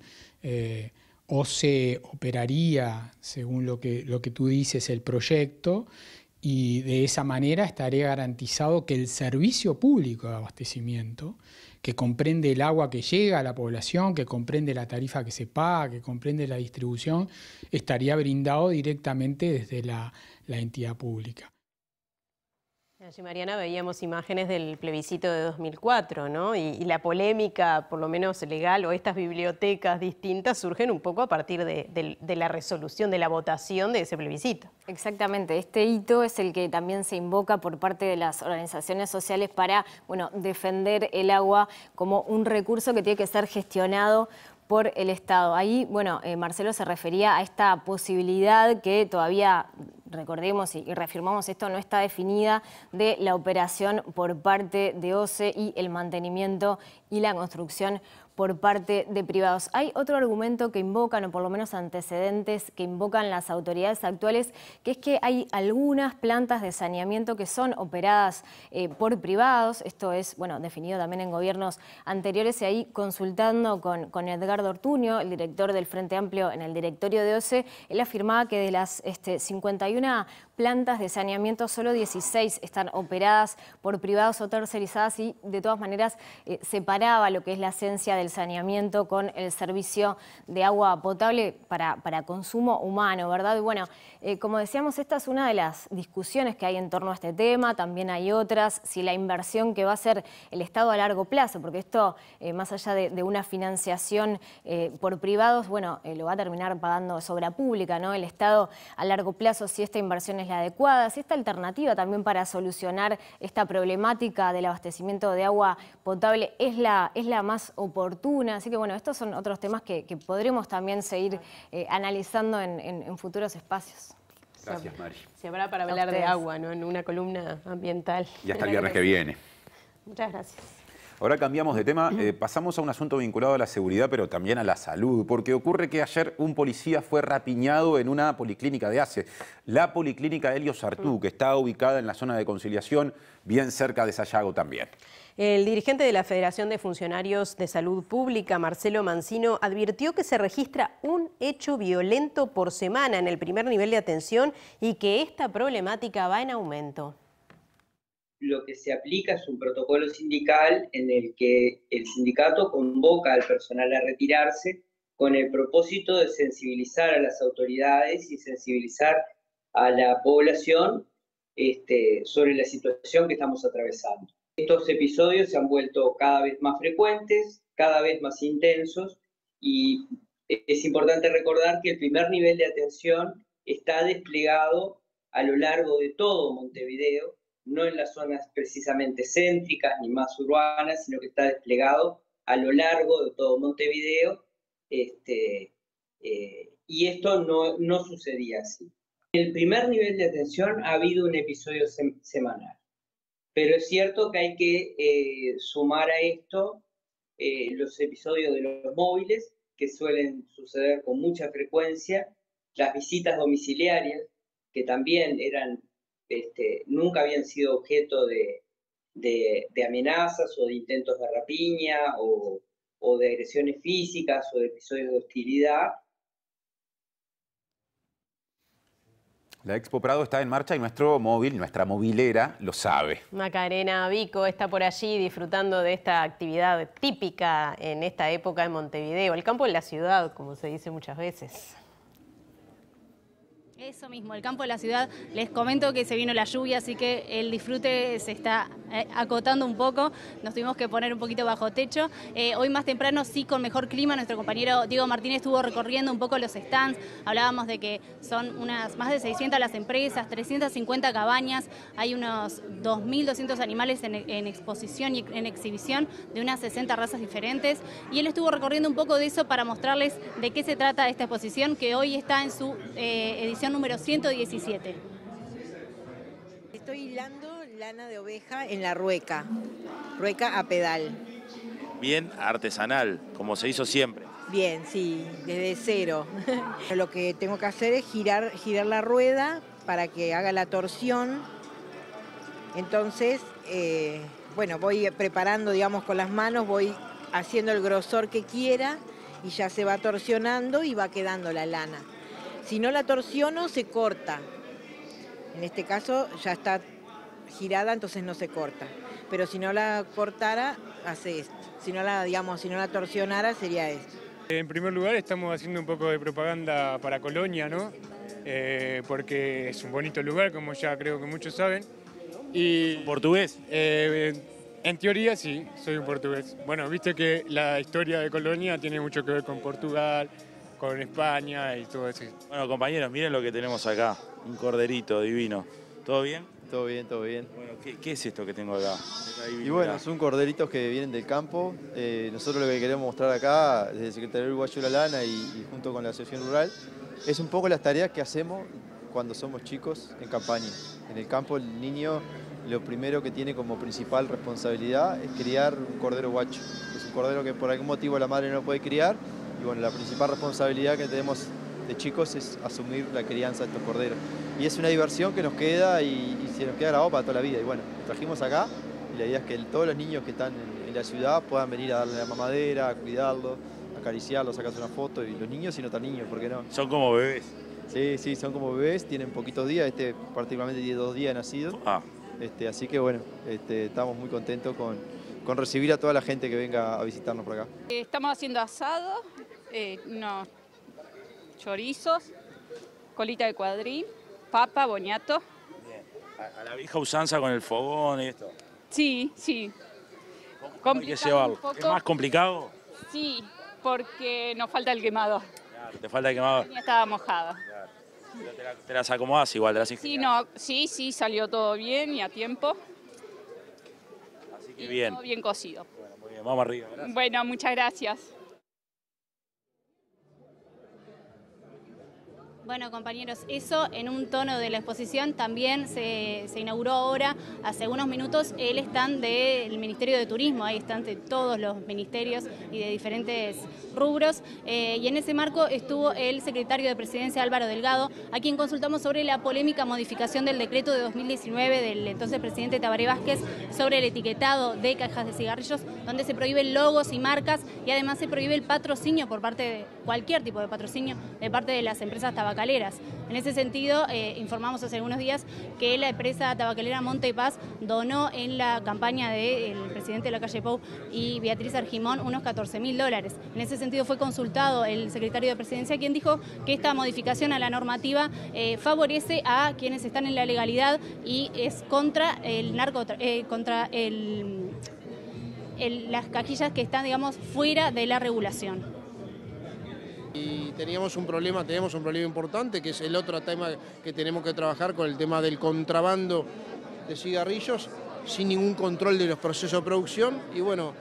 O se operaría, según lo que tú dices, el proyecto, y de esa manera estaría garantizado que el servicio público de abastecimiento, que comprende el agua que llega a la población, que comprende la tarifa que se paga, que comprende la distribución, estaría brindado directamente desde la entidad pública. Allí, Mariana, veíamos imágenes del plebiscito de 2004, ¿no? Y la polémica, por lo menos legal, o estas bibliotecas distintas surgen un poco a partir de la resolución, de la votación de ese plebiscito. Exactamente, este hito es el que también se invoca por parte de las organizaciones sociales para, bueno, defender el agua como un recurso que tiene que ser gestionado por el Estado. Ahí, bueno, Marcelo se refería a esta posibilidad que todavía, recordemos y reafirmamos esto, no está definida, de la operación por parte de OCE y el mantenimiento y la construcción por parte de privados. Hay otro argumento que invocan, o por lo menos antecedentes que invocan las autoridades actuales, que es que hay algunas plantas de saneamiento que son operadas por privados. Esto es, bueno, definido también en gobiernos anteriores, y ahí consultando con Edgardo Ortuño, el director del Frente Amplio en el directorio de OCE, él afirmaba que de las 51 plantas de saneamiento, solo 16 están operadas por privados o tercerizadas, y de todas maneras separaba lo que es la esencia del saneamiento con el servicio de agua potable para consumo humano, ¿verdad? Y bueno, como decíamos, esta es una de las discusiones que hay en torno a este tema. También hay otras, si la inversión que va a hacer el Estado a largo plazo, porque esto, más allá de una financiación por privados, bueno, lo va a terminar pagando sobre obra pública, ¿no? El Estado a largo plazo, si esta inversión es la adecuada, si esta alternativa también para solucionar esta problemática del abastecimiento de agua potable es la más oportuna. Así que bueno, estos son otros temas que podremos también seguir analizando en futuros espacios. Gracias, Mari. Se habrá para hablar de agua, ¿no? En una columna ambiental. Y hasta el viernes que viene. Muchas gracias. Ahora cambiamos de tema, pasamos a un asunto vinculado a la seguridad, pero también a la salud, porque ocurre que ayer un policía fue rapiñado en una policlínica de ACE, la policlínica Helios Artú, que está ubicada en la zona de Conciliación, bien cerca de Sayago también. El dirigente de la Federación de Funcionarios de Salud Pública, Marcelo Mancino, advirtió que se registra un hecho violento por semana en el primer nivel de atención y que esta problemática va en aumento. Lo que se aplica es un protocolo sindical en el que el sindicato convoca al personal a retirarse con el propósito de sensibilizar a las autoridades y sensibilizar a la población sobre la situación que estamos atravesando. Estos episodios se han vuelto cada vez más frecuentes, cada vez más intensos, y es importante recordar que el primer nivel de atención está desplegado a lo largo de todo Montevideo, no en las zonas precisamente céntricas ni más urbanas, sino que está desplegado a lo largo de todo Montevideo, y esto no sucedía así. En el primer nivel de atención ha habido un episodio semanal, pero es cierto que hay que sumar a esto los episodios de los móviles, que suelen suceder con mucha frecuencia, las visitas domiciliarias, que también nunca habían sido objeto de amenazas o de intentos de rapiña o de agresiones físicas o de episodios de hostilidad. La Expo Prado está en marcha y nuestro móvil, nuestra movilera, lo sabe. Macarena Vico está por allí disfrutando de esta actividad típica en esta época en Montevideo, el campo en la ciudad, como se dice muchas veces. Eso mismo, el campo de la ciudad. Les comento que se vino la lluvia, así que el disfrute se está acotando un poco. Nos tuvimos que poner un poquito bajo techo. Hoy más temprano, sí, con mejor clima, nuestro compañero Diego Martínez estuvo recorriendo un poco los stands. Hablábamos de que son más de 600 las empresas, 350 cabañas, hay unos 2.200 animales en exposición y en exhibición de unas 60 razas diferentes. Y él estuvo recorriendo un poco de eso para mostrarles de qué se trata esta exposición, que hoy está en su edición número 117. Estoy hilando lana de oveja en la rueca a pedal. Bien artesanal, como se hizo siempre. Bien, sí, desde cero. Lo que tengo que hacer es girar la rueda para que haga la torsión. Entonces, bueno, voy preparando, digamos, con las manos, voy haciendo el grosor que quiera y ya se va torsionando y va quedando la lana. Si no la torsiono, se corta. En este caso ya está girada, entonces no se corta. Pero si no la cortara, hace esto. Si no la torsionara, sería esto. En primer lugar, estamos haciendo un poco de propaganda para Colonia, ¿no? Porque es un bonito lugar, como ya creo que muchos saben. Y ¿portugués? En teoría sí, soy un portugués. Bueno, viste que la historia de Colonia tiene mucho que ver con Portugal, con España y todo eso. Bueno, compañeros, miren lo que tenemos acá. Un corderito divino. ¿Todo bien? Todo bien, todo bien. Bueno, ¿qué es esto que tengo acá? Y bueno, son corderitos que vienen del campo. Nosotros lo que queremos mostrar acá, desde el Secretariado Uruguayo de la Lana y junto con la Asociación Rural, es un poco las tareas que hacemos cuando somos chicos en campaña. En el campo el niño lo primero que tiene como principal responsabilidad es criar un cordero guacho. Es un cordero que por algún motivo la madre no lo puede criar. Y bueno, la principal responsabilidad que tenemos de chicos es asumir la crianza de estos corderos. Y es una diversión que nos queda y se nos queda grabado para toda la vida. Y bueno, trajimos acá y la idea es que todos los niños que están en la ciudad puedan venir a darle la mamadera, a cuidarlo, acariciarlo, sacarse una foto. Y los niños y no tan niños, ¿por qué no? Son como bebés. Sí, sí, son como bebés, tienen poquitos días, particularmente tiene 2 días de nacido. Así que bueno, estamos muy contentos con recibir a toda la gente que venga a visitarnos por acá. Estamos haciendo asado, unos chorizos, colita de cuadrí, papa, boñato. Bien. A la vieja usanza con el fogón y esto. Sí, sí. ¿Cómo hay que llevarlo? ¿Es más complicado? Sí, porque nos falta el quemador. Claro, te falta el quemador. Ya estaba mojada. Claro. Pero te las acomodás igual, te las ingenias. Sí, salió todo bien y a tiempo. Así que bien. Todo bien cocido. Bueno, muy bien, vamos arriba. Gracias. Bueno, muchas gracias. Bueno, compañeros, eso en un tono de la exposición también se inauguró ahora, hace unos minutos, el stand del Ministerio de Turismo. Ahí están de todos los ministerios y de diferentes rubros. Y en ese marco estuvo el secretario de Presidencia, Álvaro Delgado, a quien consultamos sobre la polémica modificación del decreto de 2019 del entonces presidente Tabaré Vázquez sobre el etiquetado de cajas de cigarrillos, donde se prohíben logos y marcas y además se prohíbe el patrocinio por parte de cualquier tipo de patrocinio de parte de las empresas tabacaleras. En ese sentido, informamos hace algunos días que la empresa tabacalera Montepaz donó en la campaña del presidente de la calle Pou y Beatriz Argimón unos $14.000. En ese sentido fue consultado el secretario de Presidencia, quien dijo que esta modificación a la normativa favorece a quienes están en la legalidad y es contra el las cajillas que están, digamos, fuera de la regulación. Y tenemos un problema importante, que es el otro tema que tenemos que trabajar con el tema del contrabando de cigarrillos, sin ningún control de los procesos de producción. Y bueno,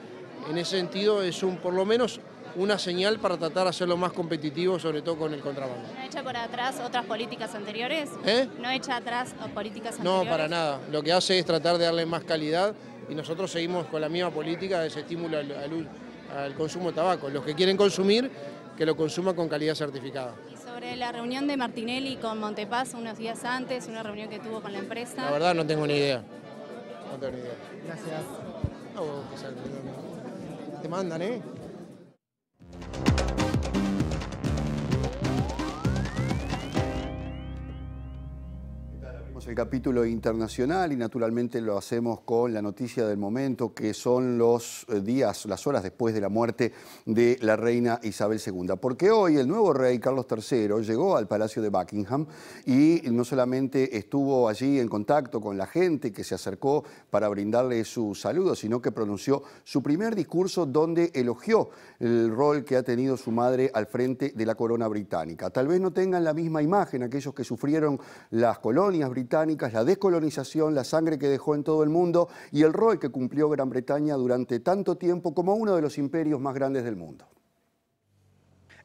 en ese sentido es por lo menos una señal para tratar de hacerlo más competitivo, sobre todo con el contrabando. ¿No echa por atrás otras políticas anteriores? ¿No echa atrás políticas anteriores? No, para nada. Lo que hace es tratar de darle más calidad y nosotros seguimos con la misma política de ese estímulo al consumo de tabaco. Los que quieren consumir, que lo consuman con calidad certificada. Y sobre la reunión de Martinelli con Montepaz unos días antes, una reunión que tuvo con la empresa. La verdad no tengo ni idea. No tengo ni idea. Gracias. Te mandan, ¿eh? El capítulo internacional y naturalmente lo hacemos con la noticia del momento, que son los días, las horas después de la muerte de la reina Isabel II. Porque hoy el nuevo rey Carlos III llegó al Palacio de Buckingham y no solamente estuvo allí en contacto con la gente que se acercó para brindarle su saludo, sino que pronunció su primer discurso donde elogió el rol que ha tenido su madre al frente de la corona británica. Tal vez no tengan la misma imagen aquellos que sufrieron las colonias británicas, la descolonización, la sangre que dejó en todo el mundo y el rol que cumplió Gran Bretaña durante tanto tiempo como uno de los imperios más grandes del mundo.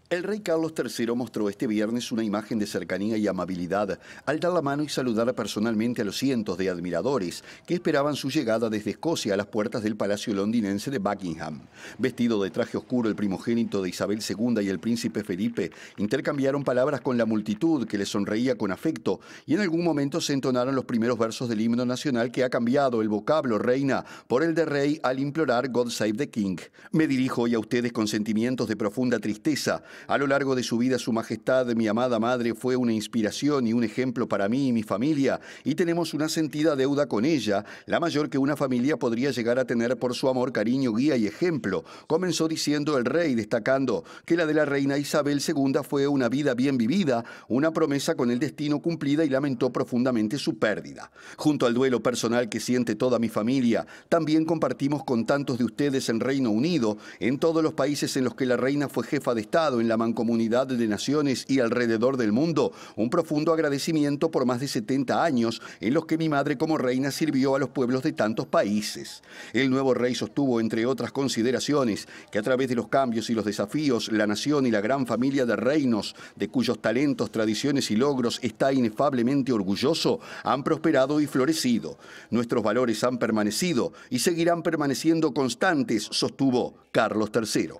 El rey Carlos III mostró este viernes una imagen de cercanía y amabilidad al dar la mano y saludar personalmente a los cientos de admiradores que esperaban su llegada desde Escocia a las puertas del palacio londinense de Buckingham. Vestido de traje oscuro, el primogénito de Isabel II y el príncipe Felipe intercambiaron palabras con la multitud que le sonreía con afecto y en algún momento se entonaron los primeros versos del himno nacional que ha cambiado el vocablo reina por el de rey al implorar God Save the King. Me dirijo hoy a ustedes con sentimientos de profunda tristeza. A lo largo de su vida, Su Majestad, mi amada madre, fue una inspiración y un ejemplo para mí y mi familia, y tenemos una sentida deuda con ella, la mayor que una familia podría llegar a tener por su amor, cariño, guía y ejemplo, comenzó diciendo el rey, destacando que la de la reina Isabel II fue una vida bien vivida, una promesa con el destino cumplida, y lamentó profundamente su pérdida. Junto al duelo personal que siente toda mi familia, también compartimos con tantos de ustedes en Reino Unido, en todos los países en los que la reina fue jefa de Estado, en la Mancomunidad de Naciones y alrededor del mundo, un profundo agradecimiento por más de 70 años en los que mi madre como reina sirvió a los pueblos de tantos países. El nuevo rey sostuvo, entre otras consideraciones, que a través de los cambios y los desafíos, la nación y la gran familia de reinos, de cuyos talentos, tradiciones y logros está inefablemente orgulloso, han prosperado y florecido. Nuestros valores han permanecido y seguirán permaneciendo constantes, sostuvo Carlos III.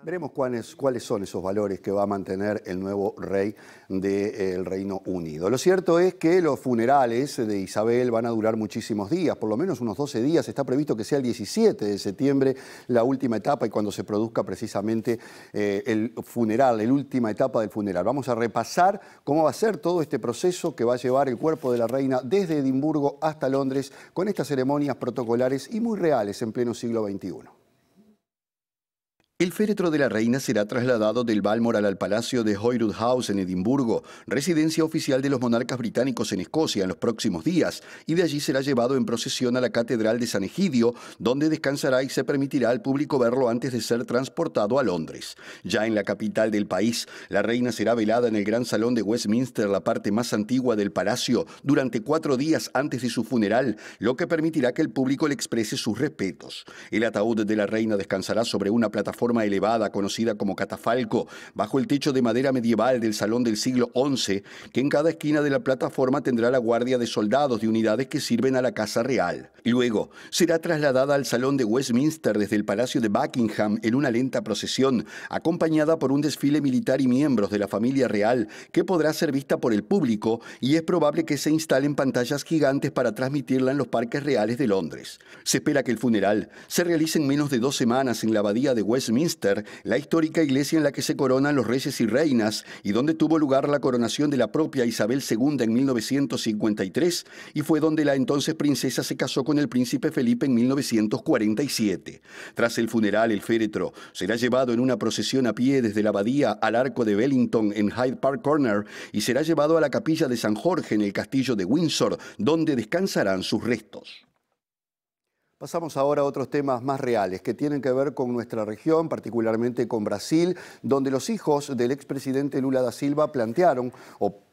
Veremos cuáles son esos valores que va a mantener el nuevo rey del Reino Unido. Lo cierto es que los funerales de Isabel van a durar muchísimos días, por lo menos unos 12 días. Está previsto que sea el 17 de septiembre la última etapa y cuando se produzca precisamente el funeral, la última etapa del funeral. Vamos a repasar cómo va a ser todo este proceso que va a llevar el cuerpo de la reina desde Edimburgo hasta Londres con estas ceremonias protocolares y muy reales en pleno siglo XXI. El féretro de la reina será trasladado del Balmoral al Palacio de Holyrood House en Edimburgo, residencia oficial de los monarcas británicos en Escocia, en los próximos días, y de allí será llevado en procesión a la Catedral de San Egidio, donde descansará y se permitirá al público verlo antes de ser transportado a Londres. Ya en la capital del país, la reina será velada en el Gran Salón de Westminster, la parte más antigua del palacio, durante 4 días antes de su funeral, lo que permitirá que el público le exprese sus respetos. El ataúd de la reina descansará sobre una plataforma elevada conocida como catafalco, bajo el techo de madera medieval del salón del siglo XI, que en cada esquina de la plataforma tendrá la guardia de soldados de unidades que sirven a la Casa Real. Luego será trasladada al Salón de Westminster desde el Palacio de Buckingham en una lenta procesión, acompañada por un desfile militar y miembros de la familia real, que podrá ser vista por el público y es probable que se instalen pantallas gigantes para transmitirla en los parques reales de Londres. Se espera que el funeral se realice en menos de 2 semanas en la abadía de Westminster, la histórica iglesia en la que se coronan los reyes y reinas y donde tuvo lugar la coronación de la propia Isabel II en 1953 y fue donde la entonces princesa se casó con el príncipe Felipe en 1947. Tras el funeral, el féretro será llevado en una procesión a pie desde la abadía al Arco de Wellington en Hyde Park Corner y será llevado a la capilla de San Jorge en el castillo de Windsor, donde descansarán sus restos. Pasamos ahora a otros temas más reales que tienen que ver con nuestra región, particularmente con Brasil, donde los hijos del expresidente Lula da Silva plantearon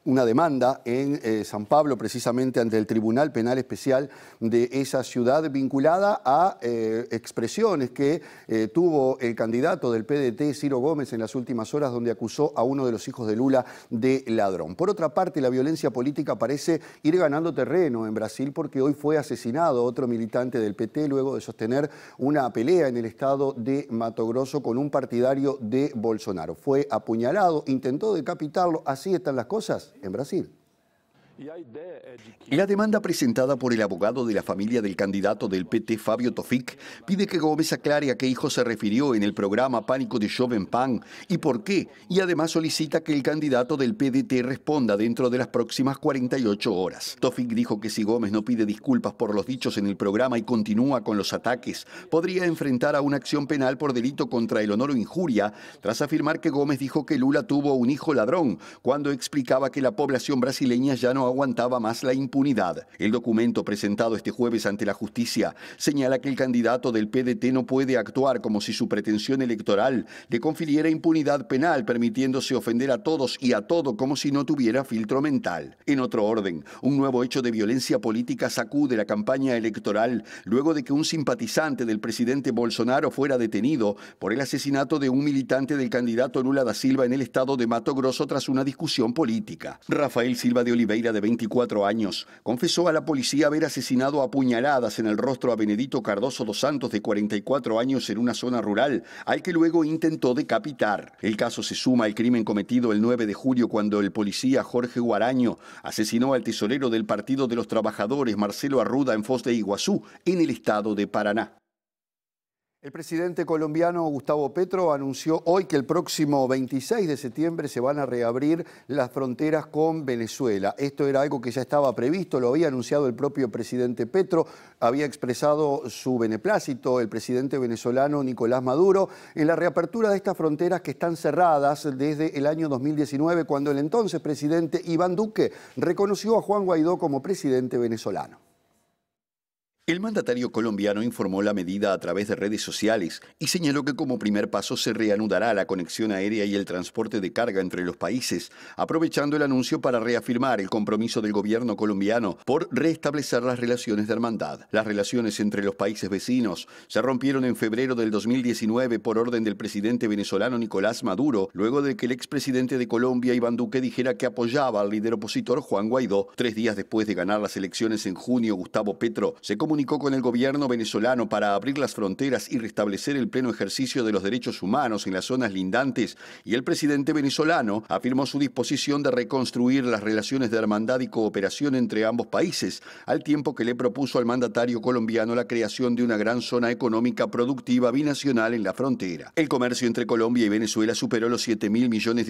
una demanda en San Pablo, precisamente ante el Tribunal Penal Especial de esa ciudad, vinculada a expresiones que tuvo el candidato del PDT, Ciro Gómez, en las últimas horas, donde acusó a uno de los hijos de Lula de ladrón. Por otra parte, la violencia política parece ir ganando terreno en Brasil porque hoy fue asesinado otro militante del PT luego de sostener una pelea en el estado de Mato Grosso con un partidario de Bolsonaro. Fue apuñalado, intentó decapitarlo, así están las cosas en Brasil. La demanda presentada por el abogado de la familia del candidato del PT, Fabio Tofik, pide que Gómez aclare a qué hijo se refirió en el programa Pánico de Joven Pan y por qué, y además solicita que el candidato del PDT responda dentro de las próximas 48 horas. Tofik dijo que si Gómez no pide disculpas por los dichos en el programa y continúa con los ataques, podría enfrentar a una acción penal por delito contra el honor o injuria, tras afirmar que Gómez dijo que Lula tuvo un hijo ladrón, cuando explicaba que la población brasileña ya no aguantaba más la impunidad. El documento presentado este jueves ante la justicia señala que el candidato del PDT no puede actuar como si su pretensión electoral le confiriera impunidad penal, permitiéndose ofender a todos y a todo como si no tuviera filtro mental. En otro orden, un nuevo hecho de violencia política sacude la campaña electoral luego de que un simpatizante del presidente Bolsonaro fuera detenido por el asesinato de un militante del candidato Lula da Silva en el estado de Mato Grosso tras una discusión política. Rafael Silva de Oliveira, de 24 años, confesó a la policía haber asesinado a puñaladas en el rostro a Benedito Cardoso dos Santos, de 44 años, en una zona rural, al que luego intentó decapitar. El caso se suma al crimen cometido el 9 de julio cuando el policía Jorge Guaraño asesinó al tesorero del Partido de los Trabajadores, Marcelo Arruda, en Foz de Iguazú, en el estado de Paraná. El presidente colombiano Gustavo Petro anunció hoy que el próximo 26 de septiembre se van a reabrir las fronteras con Venezuela. Esto era algo que ya estaba previsto, lo había anunciado el propio presidente Petro, había expresado su beneplácito el presidente venezolano Nicolás Maduro en la reapertura de estas fronteras que están cerradas desde el año 2019, cuando el entonces presidente Iván Duque reconoció a Juan Guaidó como presidente venezolano. El mandatario colombiano informó la medida a través de redes sociales y señaló que como primer paso se reanudará la conexión aérea y el transporte de carga entre los países, aprovechando el anuncio para reafirmar el compromiso del gobierno colombiano por restablecer las relaciones de hermandad. Las relaciones entre los países vecinos se rompieron en febrero del 2019 por orden del presidente venezolano Nicolás Maduro, luego de que el expresidente de Colombia, Iván Duque, dijera que apoyaba al líder opositor Juan Guaidó. 3 días después de ganar las elecciones en junio, Gustavo Petro se comunicó con el gobierno venezolano para abrir las fronteras y restablecer el pleno ejercicio de los derechos humanos en las zonas lindantes, y el presidente venezolano afirmó su disposición de reconstruir las relaciones de hermandad y cooperación entre ambos países, al tiempo que le propuso al mandatario colombiano la creación de una gran zona económica productiva binacional en la frontera. El comercio entre Colombia y Venezuela superó los $7.000 millones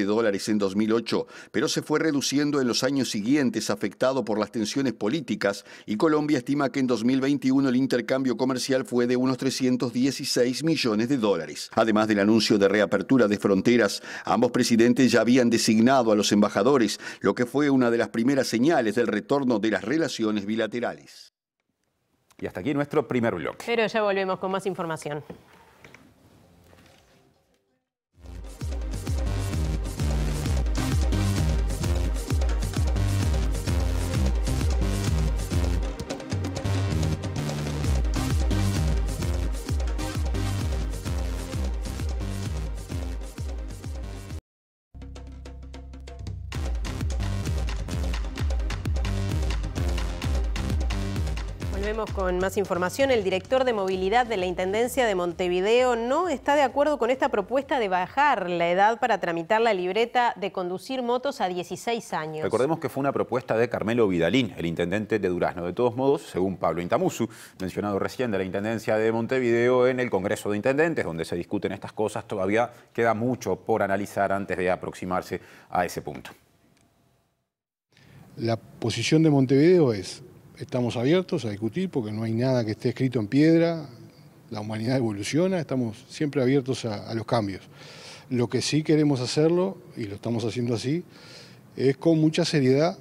en 2008, pero se fue reduciendo en los años siguientes, afectado por las tensiones políticas, y Colombia estima que en 2021 el intercambio comercial fue de unos $316 millones. Además del anuncio de reapertura de fronteras, ambos presidentes ya habían designado a los embajadores, lo que fue una de las primeras señales del retorno de las relaciones bilaterales. Y hasta aquí nuestro primer bloque. Pero ya volvemos con más información. Volvemos con más información. El director de movilidad de la Intendencia de Montevideo no está de acuerdo con esta propuesta de bajar la edad para tramitar la libreta de conducir motos a 16 años. Recordemos que fue una propuesta de Carmelo Vidalín, el intendente de Durazno. De todos modos, según Pablo Intamusu, mencionado recién de la Intendencia de Montevideo, en el Congreso de Intendentes, donde se discuten estas cosas, todavía queda mucho por analizar antes de aproximarse a ese punto. La posición de Montevideo es: estamos abiertos a discutir porque no hay nada que esté escrito en piedra, la humanidad evoluciona, estamos siempre abiertos a los cambios. Lo que sí queremos hacerlo, y lo estamos haciendo así, es con mucha seriedad,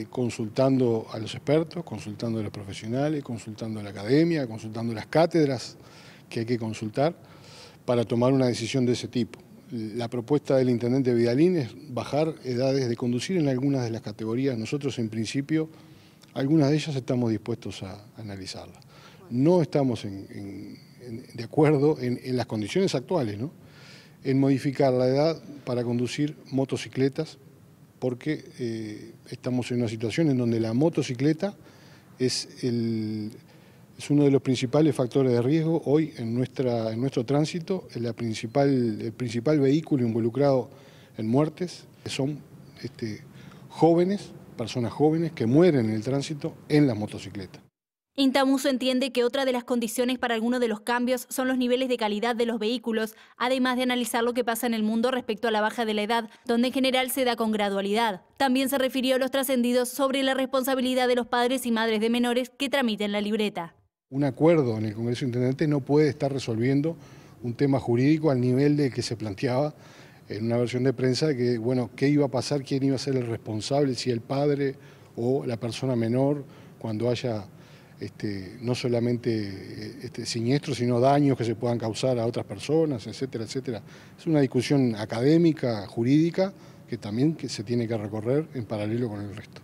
consultando a los expertos, consultando a los profesionales, consultando a la academia, consultando a las cátedras que hay que consultar para tomar una decisión de ese tipo. La propuesta del intendente Vidalín es bajar edades de conducir en algunas de las categorías. Nosotros, en principio, algunas de ellas estamos dispuestos a analizarlas. No estamos de acuerdo en las condiciones actuales, ¿no?, en modificar la edad para conducir motocicletas, porque estamos en una situación en donde la motocicleta es uno de los principales factores de riesgo hoy en nuestro tránsito, el principal vehículo involucrado en muertes. Son jóvenes personas jóvenes que mueren en el tránsito en las motocicletas. Intamuso entiende que otra de las condiciones para algunos de los cambios son los niveles de calidad de los vehículos, además de analizar lo que pasa en el mundo respecto a la baja de la edad, donde en general se da con gradualidad. También se refirió a los trascendidos sobre la responsabilidad de los padres y madres de menores que tramiten la libreta. Un acuerdo en el Congreso Intendente no puede estar resolviendo un tema jurídico al nivel de que se planteaba en una versión de prensa de que, bueno, qué iba a pasar, quién iba a ser el responsable, si el padre o la persona menor, cuando haya no solamente siniestros, sino daños que se puedan causar a otras personas, etcétera, etcétera. Es una discusión académica, jurídica, que también se tiene que recorrer en paralelo con el resto.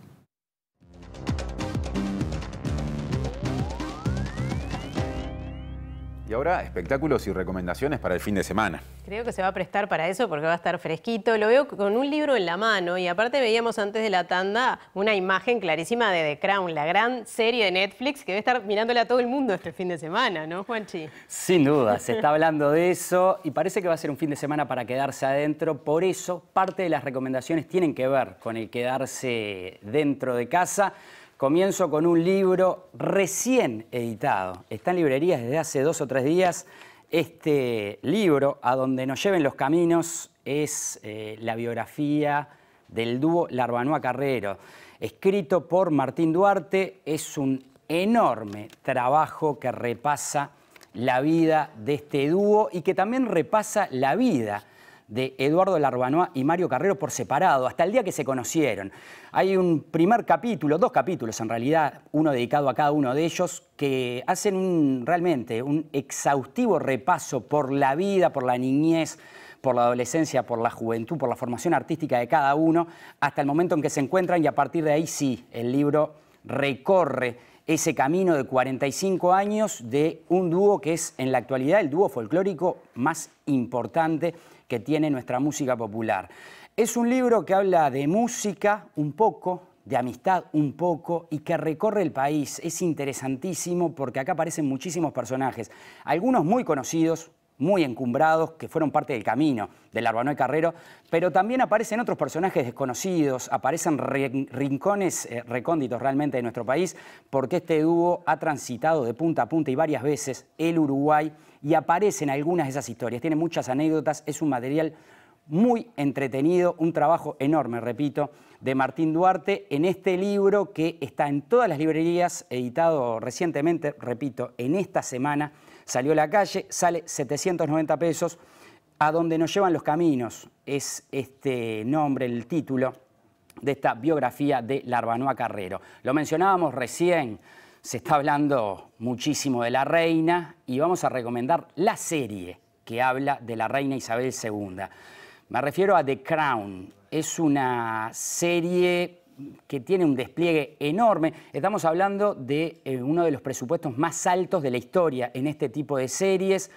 Y ahora, espectáculos y recomendaciones para el fin de semana. Creo que se va a prestar para eso porque va a estar fresquito. Lo veo con un libro en la mano y aparte veíamos antes de la tanda una imagen clarísima de The Crown, la gran serie de Netflix que debe estar mirándola a todo el mundo este fin de semana, ¿no, Juanchi? Sin duda, se está hablando de eso y parece que va a ser un fin de semana para quedarse adentro. Por eso, parte de las recomendaciones tienen que ver con el quedarse dentro de casa. Comienzo con un libro recién editado. Está en librerías desde hace 2 o 3 días. Este libro, A donde nos lleven los caminos, es la biografía del dúo Larbanois Carrero. Escrito por Martín Duarte, es un enorme trabajo que repasa la vida de este dúo y que también repasa la vida de Eduardo Larbanois y Mario Carrero por separado, hasta el día que se conocieron. Hay un primer capítulo, 2 capítulos en realidad, uno dedicado a cada uno de ellos, que hacen realmente un exhaustivo repaso por la vida, por la niñez, por la adolescencia, por la juventud, por la formación artística de cada uno, hasta el momento en que se encuentran y a partir de ahí sí, el libro recorre ese camino de 45 años de un dúo que es en la actualidad el dúo folclórico más importante que tiene nuestra música popular. Es un libro que habla de música un poco, de amistad un poco y que recorre el país. Es interesantísimo porque acá aparecen muchísimos personajes, algunos muy conocidos, muy encumbrados, que fueron parte del camino de Larbanois Carrero, pero también aparecen otros personajes desconocidos, aparecen rincones recónditos realmente de nuestro país, porque este dúo ha transitado de punta a punta y varias veces el Uruguay y aparecen algunas de esas historias. Tiene muchas anécdotas, es un material muy entretenido, un trabajo enorme, repito, de Martín Duarte en este libro que está en todas las librerías, editado recientemente, repito, en esta semana, salió a la calle, sale 790 pesos. A donde nos llevan los caminos es este nombre, el título de esta biografía de Larbanois Carrero. Lo mencionábamos recién, se está hablando muchísimo de la reina y vamos a recomendar la serie que habla de la reina Isabel II. Me refiero a The Crown. Es una serie que tiene un despliegue enorme. Estamos hablando de uno de los presupuestos más altos de la historia en este tipo de series.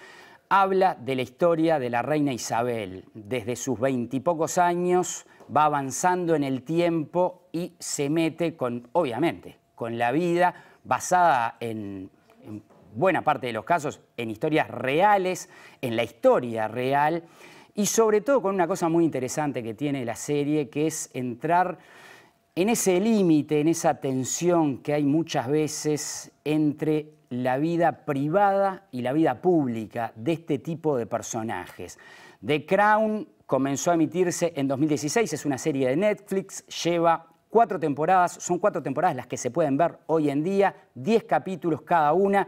Habla de la historia de la reina Isabel. Desde sus 20 y pocos años va avanzando en el tiempo y se mete con, obviamente, con la vida basada en buena parte de los casos en historias reales, en la historia real y sobre todo con una cosa muy interesante que tiene la serie, que es entrar en ese límite, en esa tensión que hay muchas veces entre la vida privada y la vida pública de este tipo de personajes. The Crown comenzó a emitirse en 2016, es una serie de Netflix, lleva 4 temporadas, son 4 temporadas las que se pueden ver hoy en día, 10 capítulos cada una.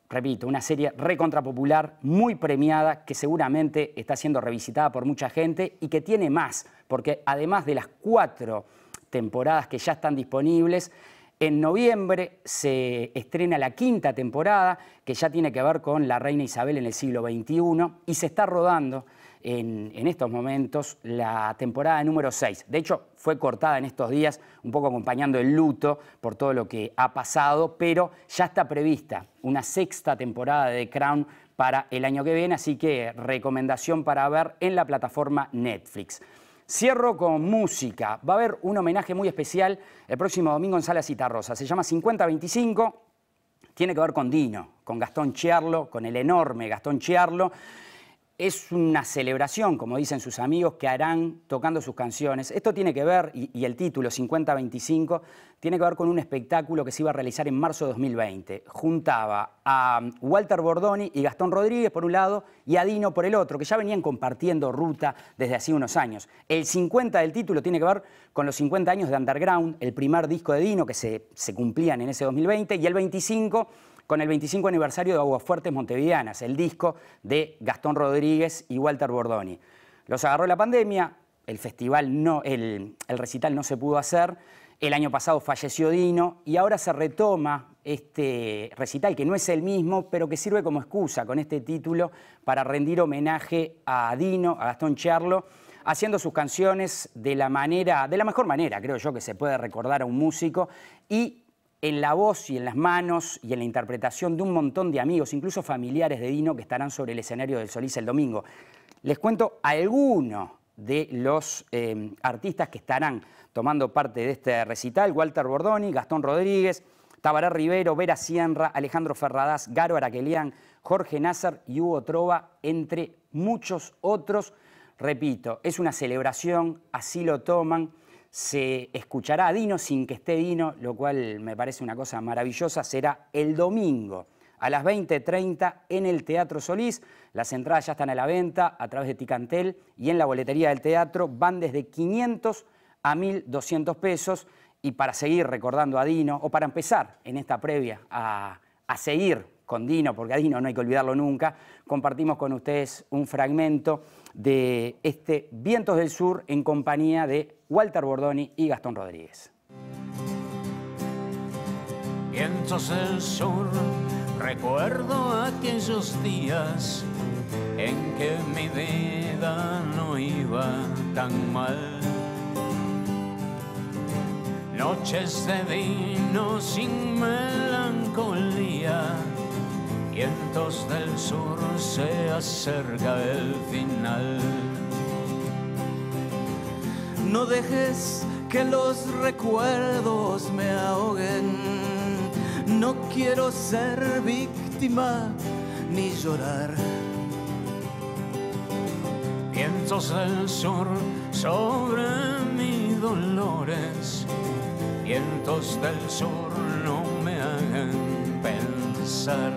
Repito, una serie recontrapopular, muy premiada, que seguramente está siendo revisitada por mucha gente y que tiene más, porque además de las 4 temporadas que ya están disponibles, en noviembre se estrena la 5ª temporada, que ya tiene que ver con la reina Isabel en el siglo XXI, y se está rodando en estos momentos la temporada número 6. De hecho, fue cortada en estos días, un poco acompañando el luto por todo lo que ha pasado, pero ya está prevista una 6ª temporada de The Crown para el año que viene, así que recomendación para ver en la plataforma Netflix. Cierro con música. Va a haber un homenaje muy especial el próximo domingo en Sala Citarrosa. Se llama 5025. Tiene que ver con Dino, con Gastón Chiarlo, con el enorme Gastón Chiarlo. es una celebración, como dicen sus amigos, que harán tocando sus canciones. Esto tiene que ver, y el título 50-25, tiene que ver con un espectáculo que se iba a realizar en marzo de 2020. Juntaba a Walter Bordoni y Gastón Rodríguez por un lado y a Dino por el otro, que ya venían compartiendo ruta desde hace unos años. El 50 del título tiene que ver con los 50 años de Underground, el primer disco de Dino que se cumplían en ese 2020, y el 25 con el 25 aniversario de Aguafuertes Montevideanas, el disco de Gastón Rodríguez y Walter Bordoni. Los agarró la pandemia, el festival el recital no se pudo hacer, el año pasado falleció Dino y ahora se retoma este recital, que no es el mismo, pero que sirve como excusa con este título para rendir homenaje a Dino, a Gastón Charlo, haciendo sus canciones de la mejor manera, creo yo, que se puede recordar a un músico, y en la voz y en las manos y en la interpretación de un montón de amigos, incluso familiares de Dino, que estarán sobre el escenario del Solís el domingo. Les cuento algunos de los artistas que estarán tomando parte de este recital: Walter Bordoni, Gastón Rodríguez, Tabaré Rivero, Vera Cienra, Alejandro Ferradas, Garo Araquelián, Jorge Nasser y Hugo Trova, entre muchos otros. Repito, es una celebración, así lo toman. Se escuchará a Dino sin que esté Dino, lo cual me parece una cosa maravillosa. Será el domingo a las 20:30 en el Teatro Solís. Las entradas ya están a la venta a través de Ticantel y en la boletería del teatro. Van desde 500 a 1.200 pesos. Y para seguir recordando a Dino, o para empezar en esta previa a seguir con Dino, porque a Dino no hay que olvidarlo nunca, compartimos con ustedes un fragmento de este Vientos del Sur en compañía de Walter Bordoni y Gastón Rodríguez. Vientos del sur, recuerdo aquellos días en que mi vida no iba tan mal. Noches de vino sin melancolía, vientos del sur, se acerca el final. No dejes que los recuerdos me ahoguen, no quiero ser víctima ni llorar. Vientos del sur sobre mis dolores, vientos del sur no me hagan pensar.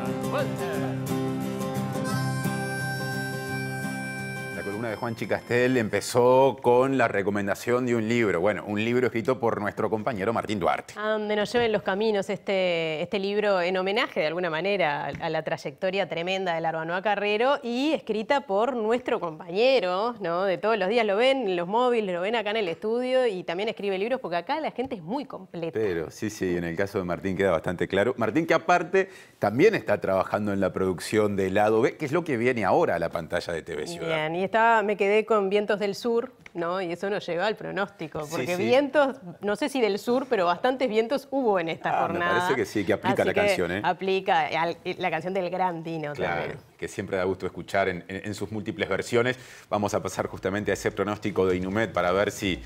La columna de Juanchi Castel empezó con la recomendación de un libro. Bueno, un libro escrito por nuestro compañero Martín Duarte. A donde nos lleven los caminos este libro, en homenaje de alguna manera a la trayectoria tremenda de Larbanoa Carrero, y escrita por nuestro compañero, ¿no? De todos los días. Lo ven en los móviles, lo ven acá en el estudio, y también escribe libros, porque acá la gente es muy completa. Pero sí, en el caso de Martín queda bastante claro. Martín, que aparte también está trabajando en la producción de Lado B, que es lo que viene ahora a la pantalla de TV Ciudad. Bien, y me quedé con Vientos del Sur, ¿no? Y eso nos lleva al pronóstico, porque sí. Vientos, no sé si del sur, pero bastantes vientos hubo en esta jornada. Me parece que sí, que aplica la canción, ¿eh? Aplica la canción del gran Dino. Claro, también. Que siempre da gusto escuchar en sus múltiples versiones. Vamos a pasar justamente a ese pronóstico de Inumet para ver si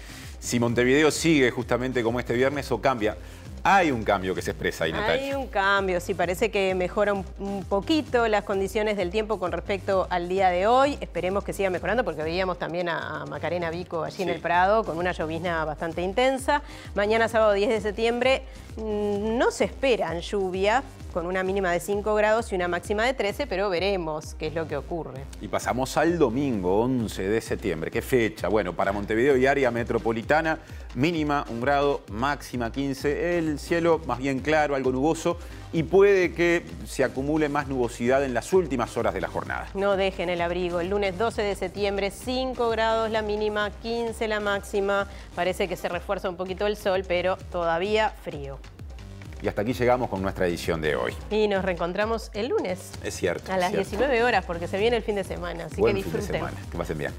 Montevideo sigue justamente como este viernes o cambia. Hay un cambio que se expresa ahí, Natalia. Hay un cambio, sí, parece que mejora un poquito las condiciones del tiempo con respecto al día de hoy. Esperemos que siga mejorando, porque veíamos también a Macarena Vico allí en el Prado con una llovizna bastante intensa. Mañana, sábado 10 de septiembre, no se esperan lluvias, con una mínima de 5 grados y una máxima de 13, pero veremos qué es lo que ocurre. Y pasamos al domingo, 11 de septiembre. ¿Qué fecha? Bueno, para Montevideo y área metropolitana, mínima 1 grado, máxima 15. El cielo más bien claro, algo nuboso, y puede que se acumule más nubosidad en las últimas horas de la jornada. No dejen el abrigo. El lunes 12 de septiembre, 5 grados la mínima, 15 la máxima. Parece que se refuerza un poquito el sol, pero todavía frío. Y hasta aquí llegamos con nuestra edición de hoy. Y nos reencontramos el lunes. Es cierto. A las 19 horas, porque se viene el fin de semana, así que disfruten. Fin de semana. Que pasen bien.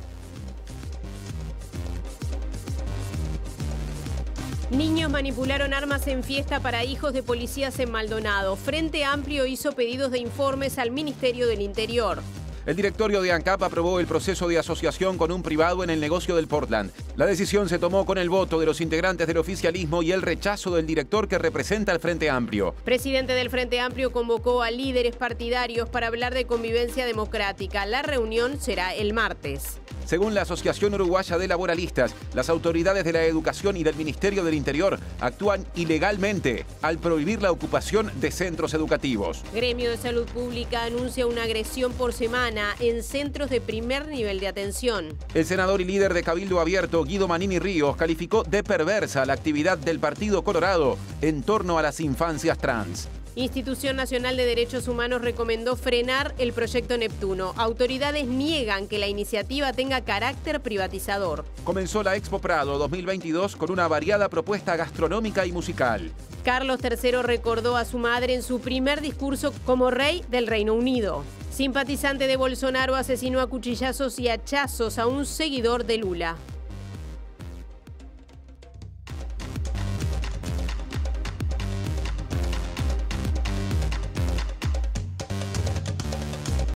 Niños manipularon armas en fiesta para hijos de policías en Maldonado. Frente Amplio hizo pedidos de informes al Ministerio del Interior. El directorio de ANCAP aprobó el proceso de asociación con un privado en el negocio del Portland. La decisión se tomó con el voto de los integrantes del oficialismo y el rechazo del director que representa al Frente Amplio. Presidente del Frente Amplio convocó a líderes partidarios para hablar de convivencia democrática. La reunión será el martes. Según la Asociación Uruguaya de Laboralistas, las autoridades de la Educación y del Ministerio del Interior actúan ilegalmente al prohibir la ocupación de centros educativos. Gremio de Salud Pública anuncia una agresión por semana en centros de primer nivel de atención. El senador y líder de Cabildo Abierto, Guido Manini Ríos, calificó de perversa la actividad del Partido Colorado en torno a las infancias trans. Institución Nacional de Derechos Humanos recomendó frenar el proyecto Neptuno. Autoridades niegan que la iniciativa tenga carácter privatizador. Comenzó la Expo Prado 2022 con una variada propuesta gastronómica y musical. Carlos III recordó a su madre en su primer discurso como rey del Reino Unido. Simpatizante de Bolsonaro asesinó a cuchillazos y hachazos a un seguidor de Lula.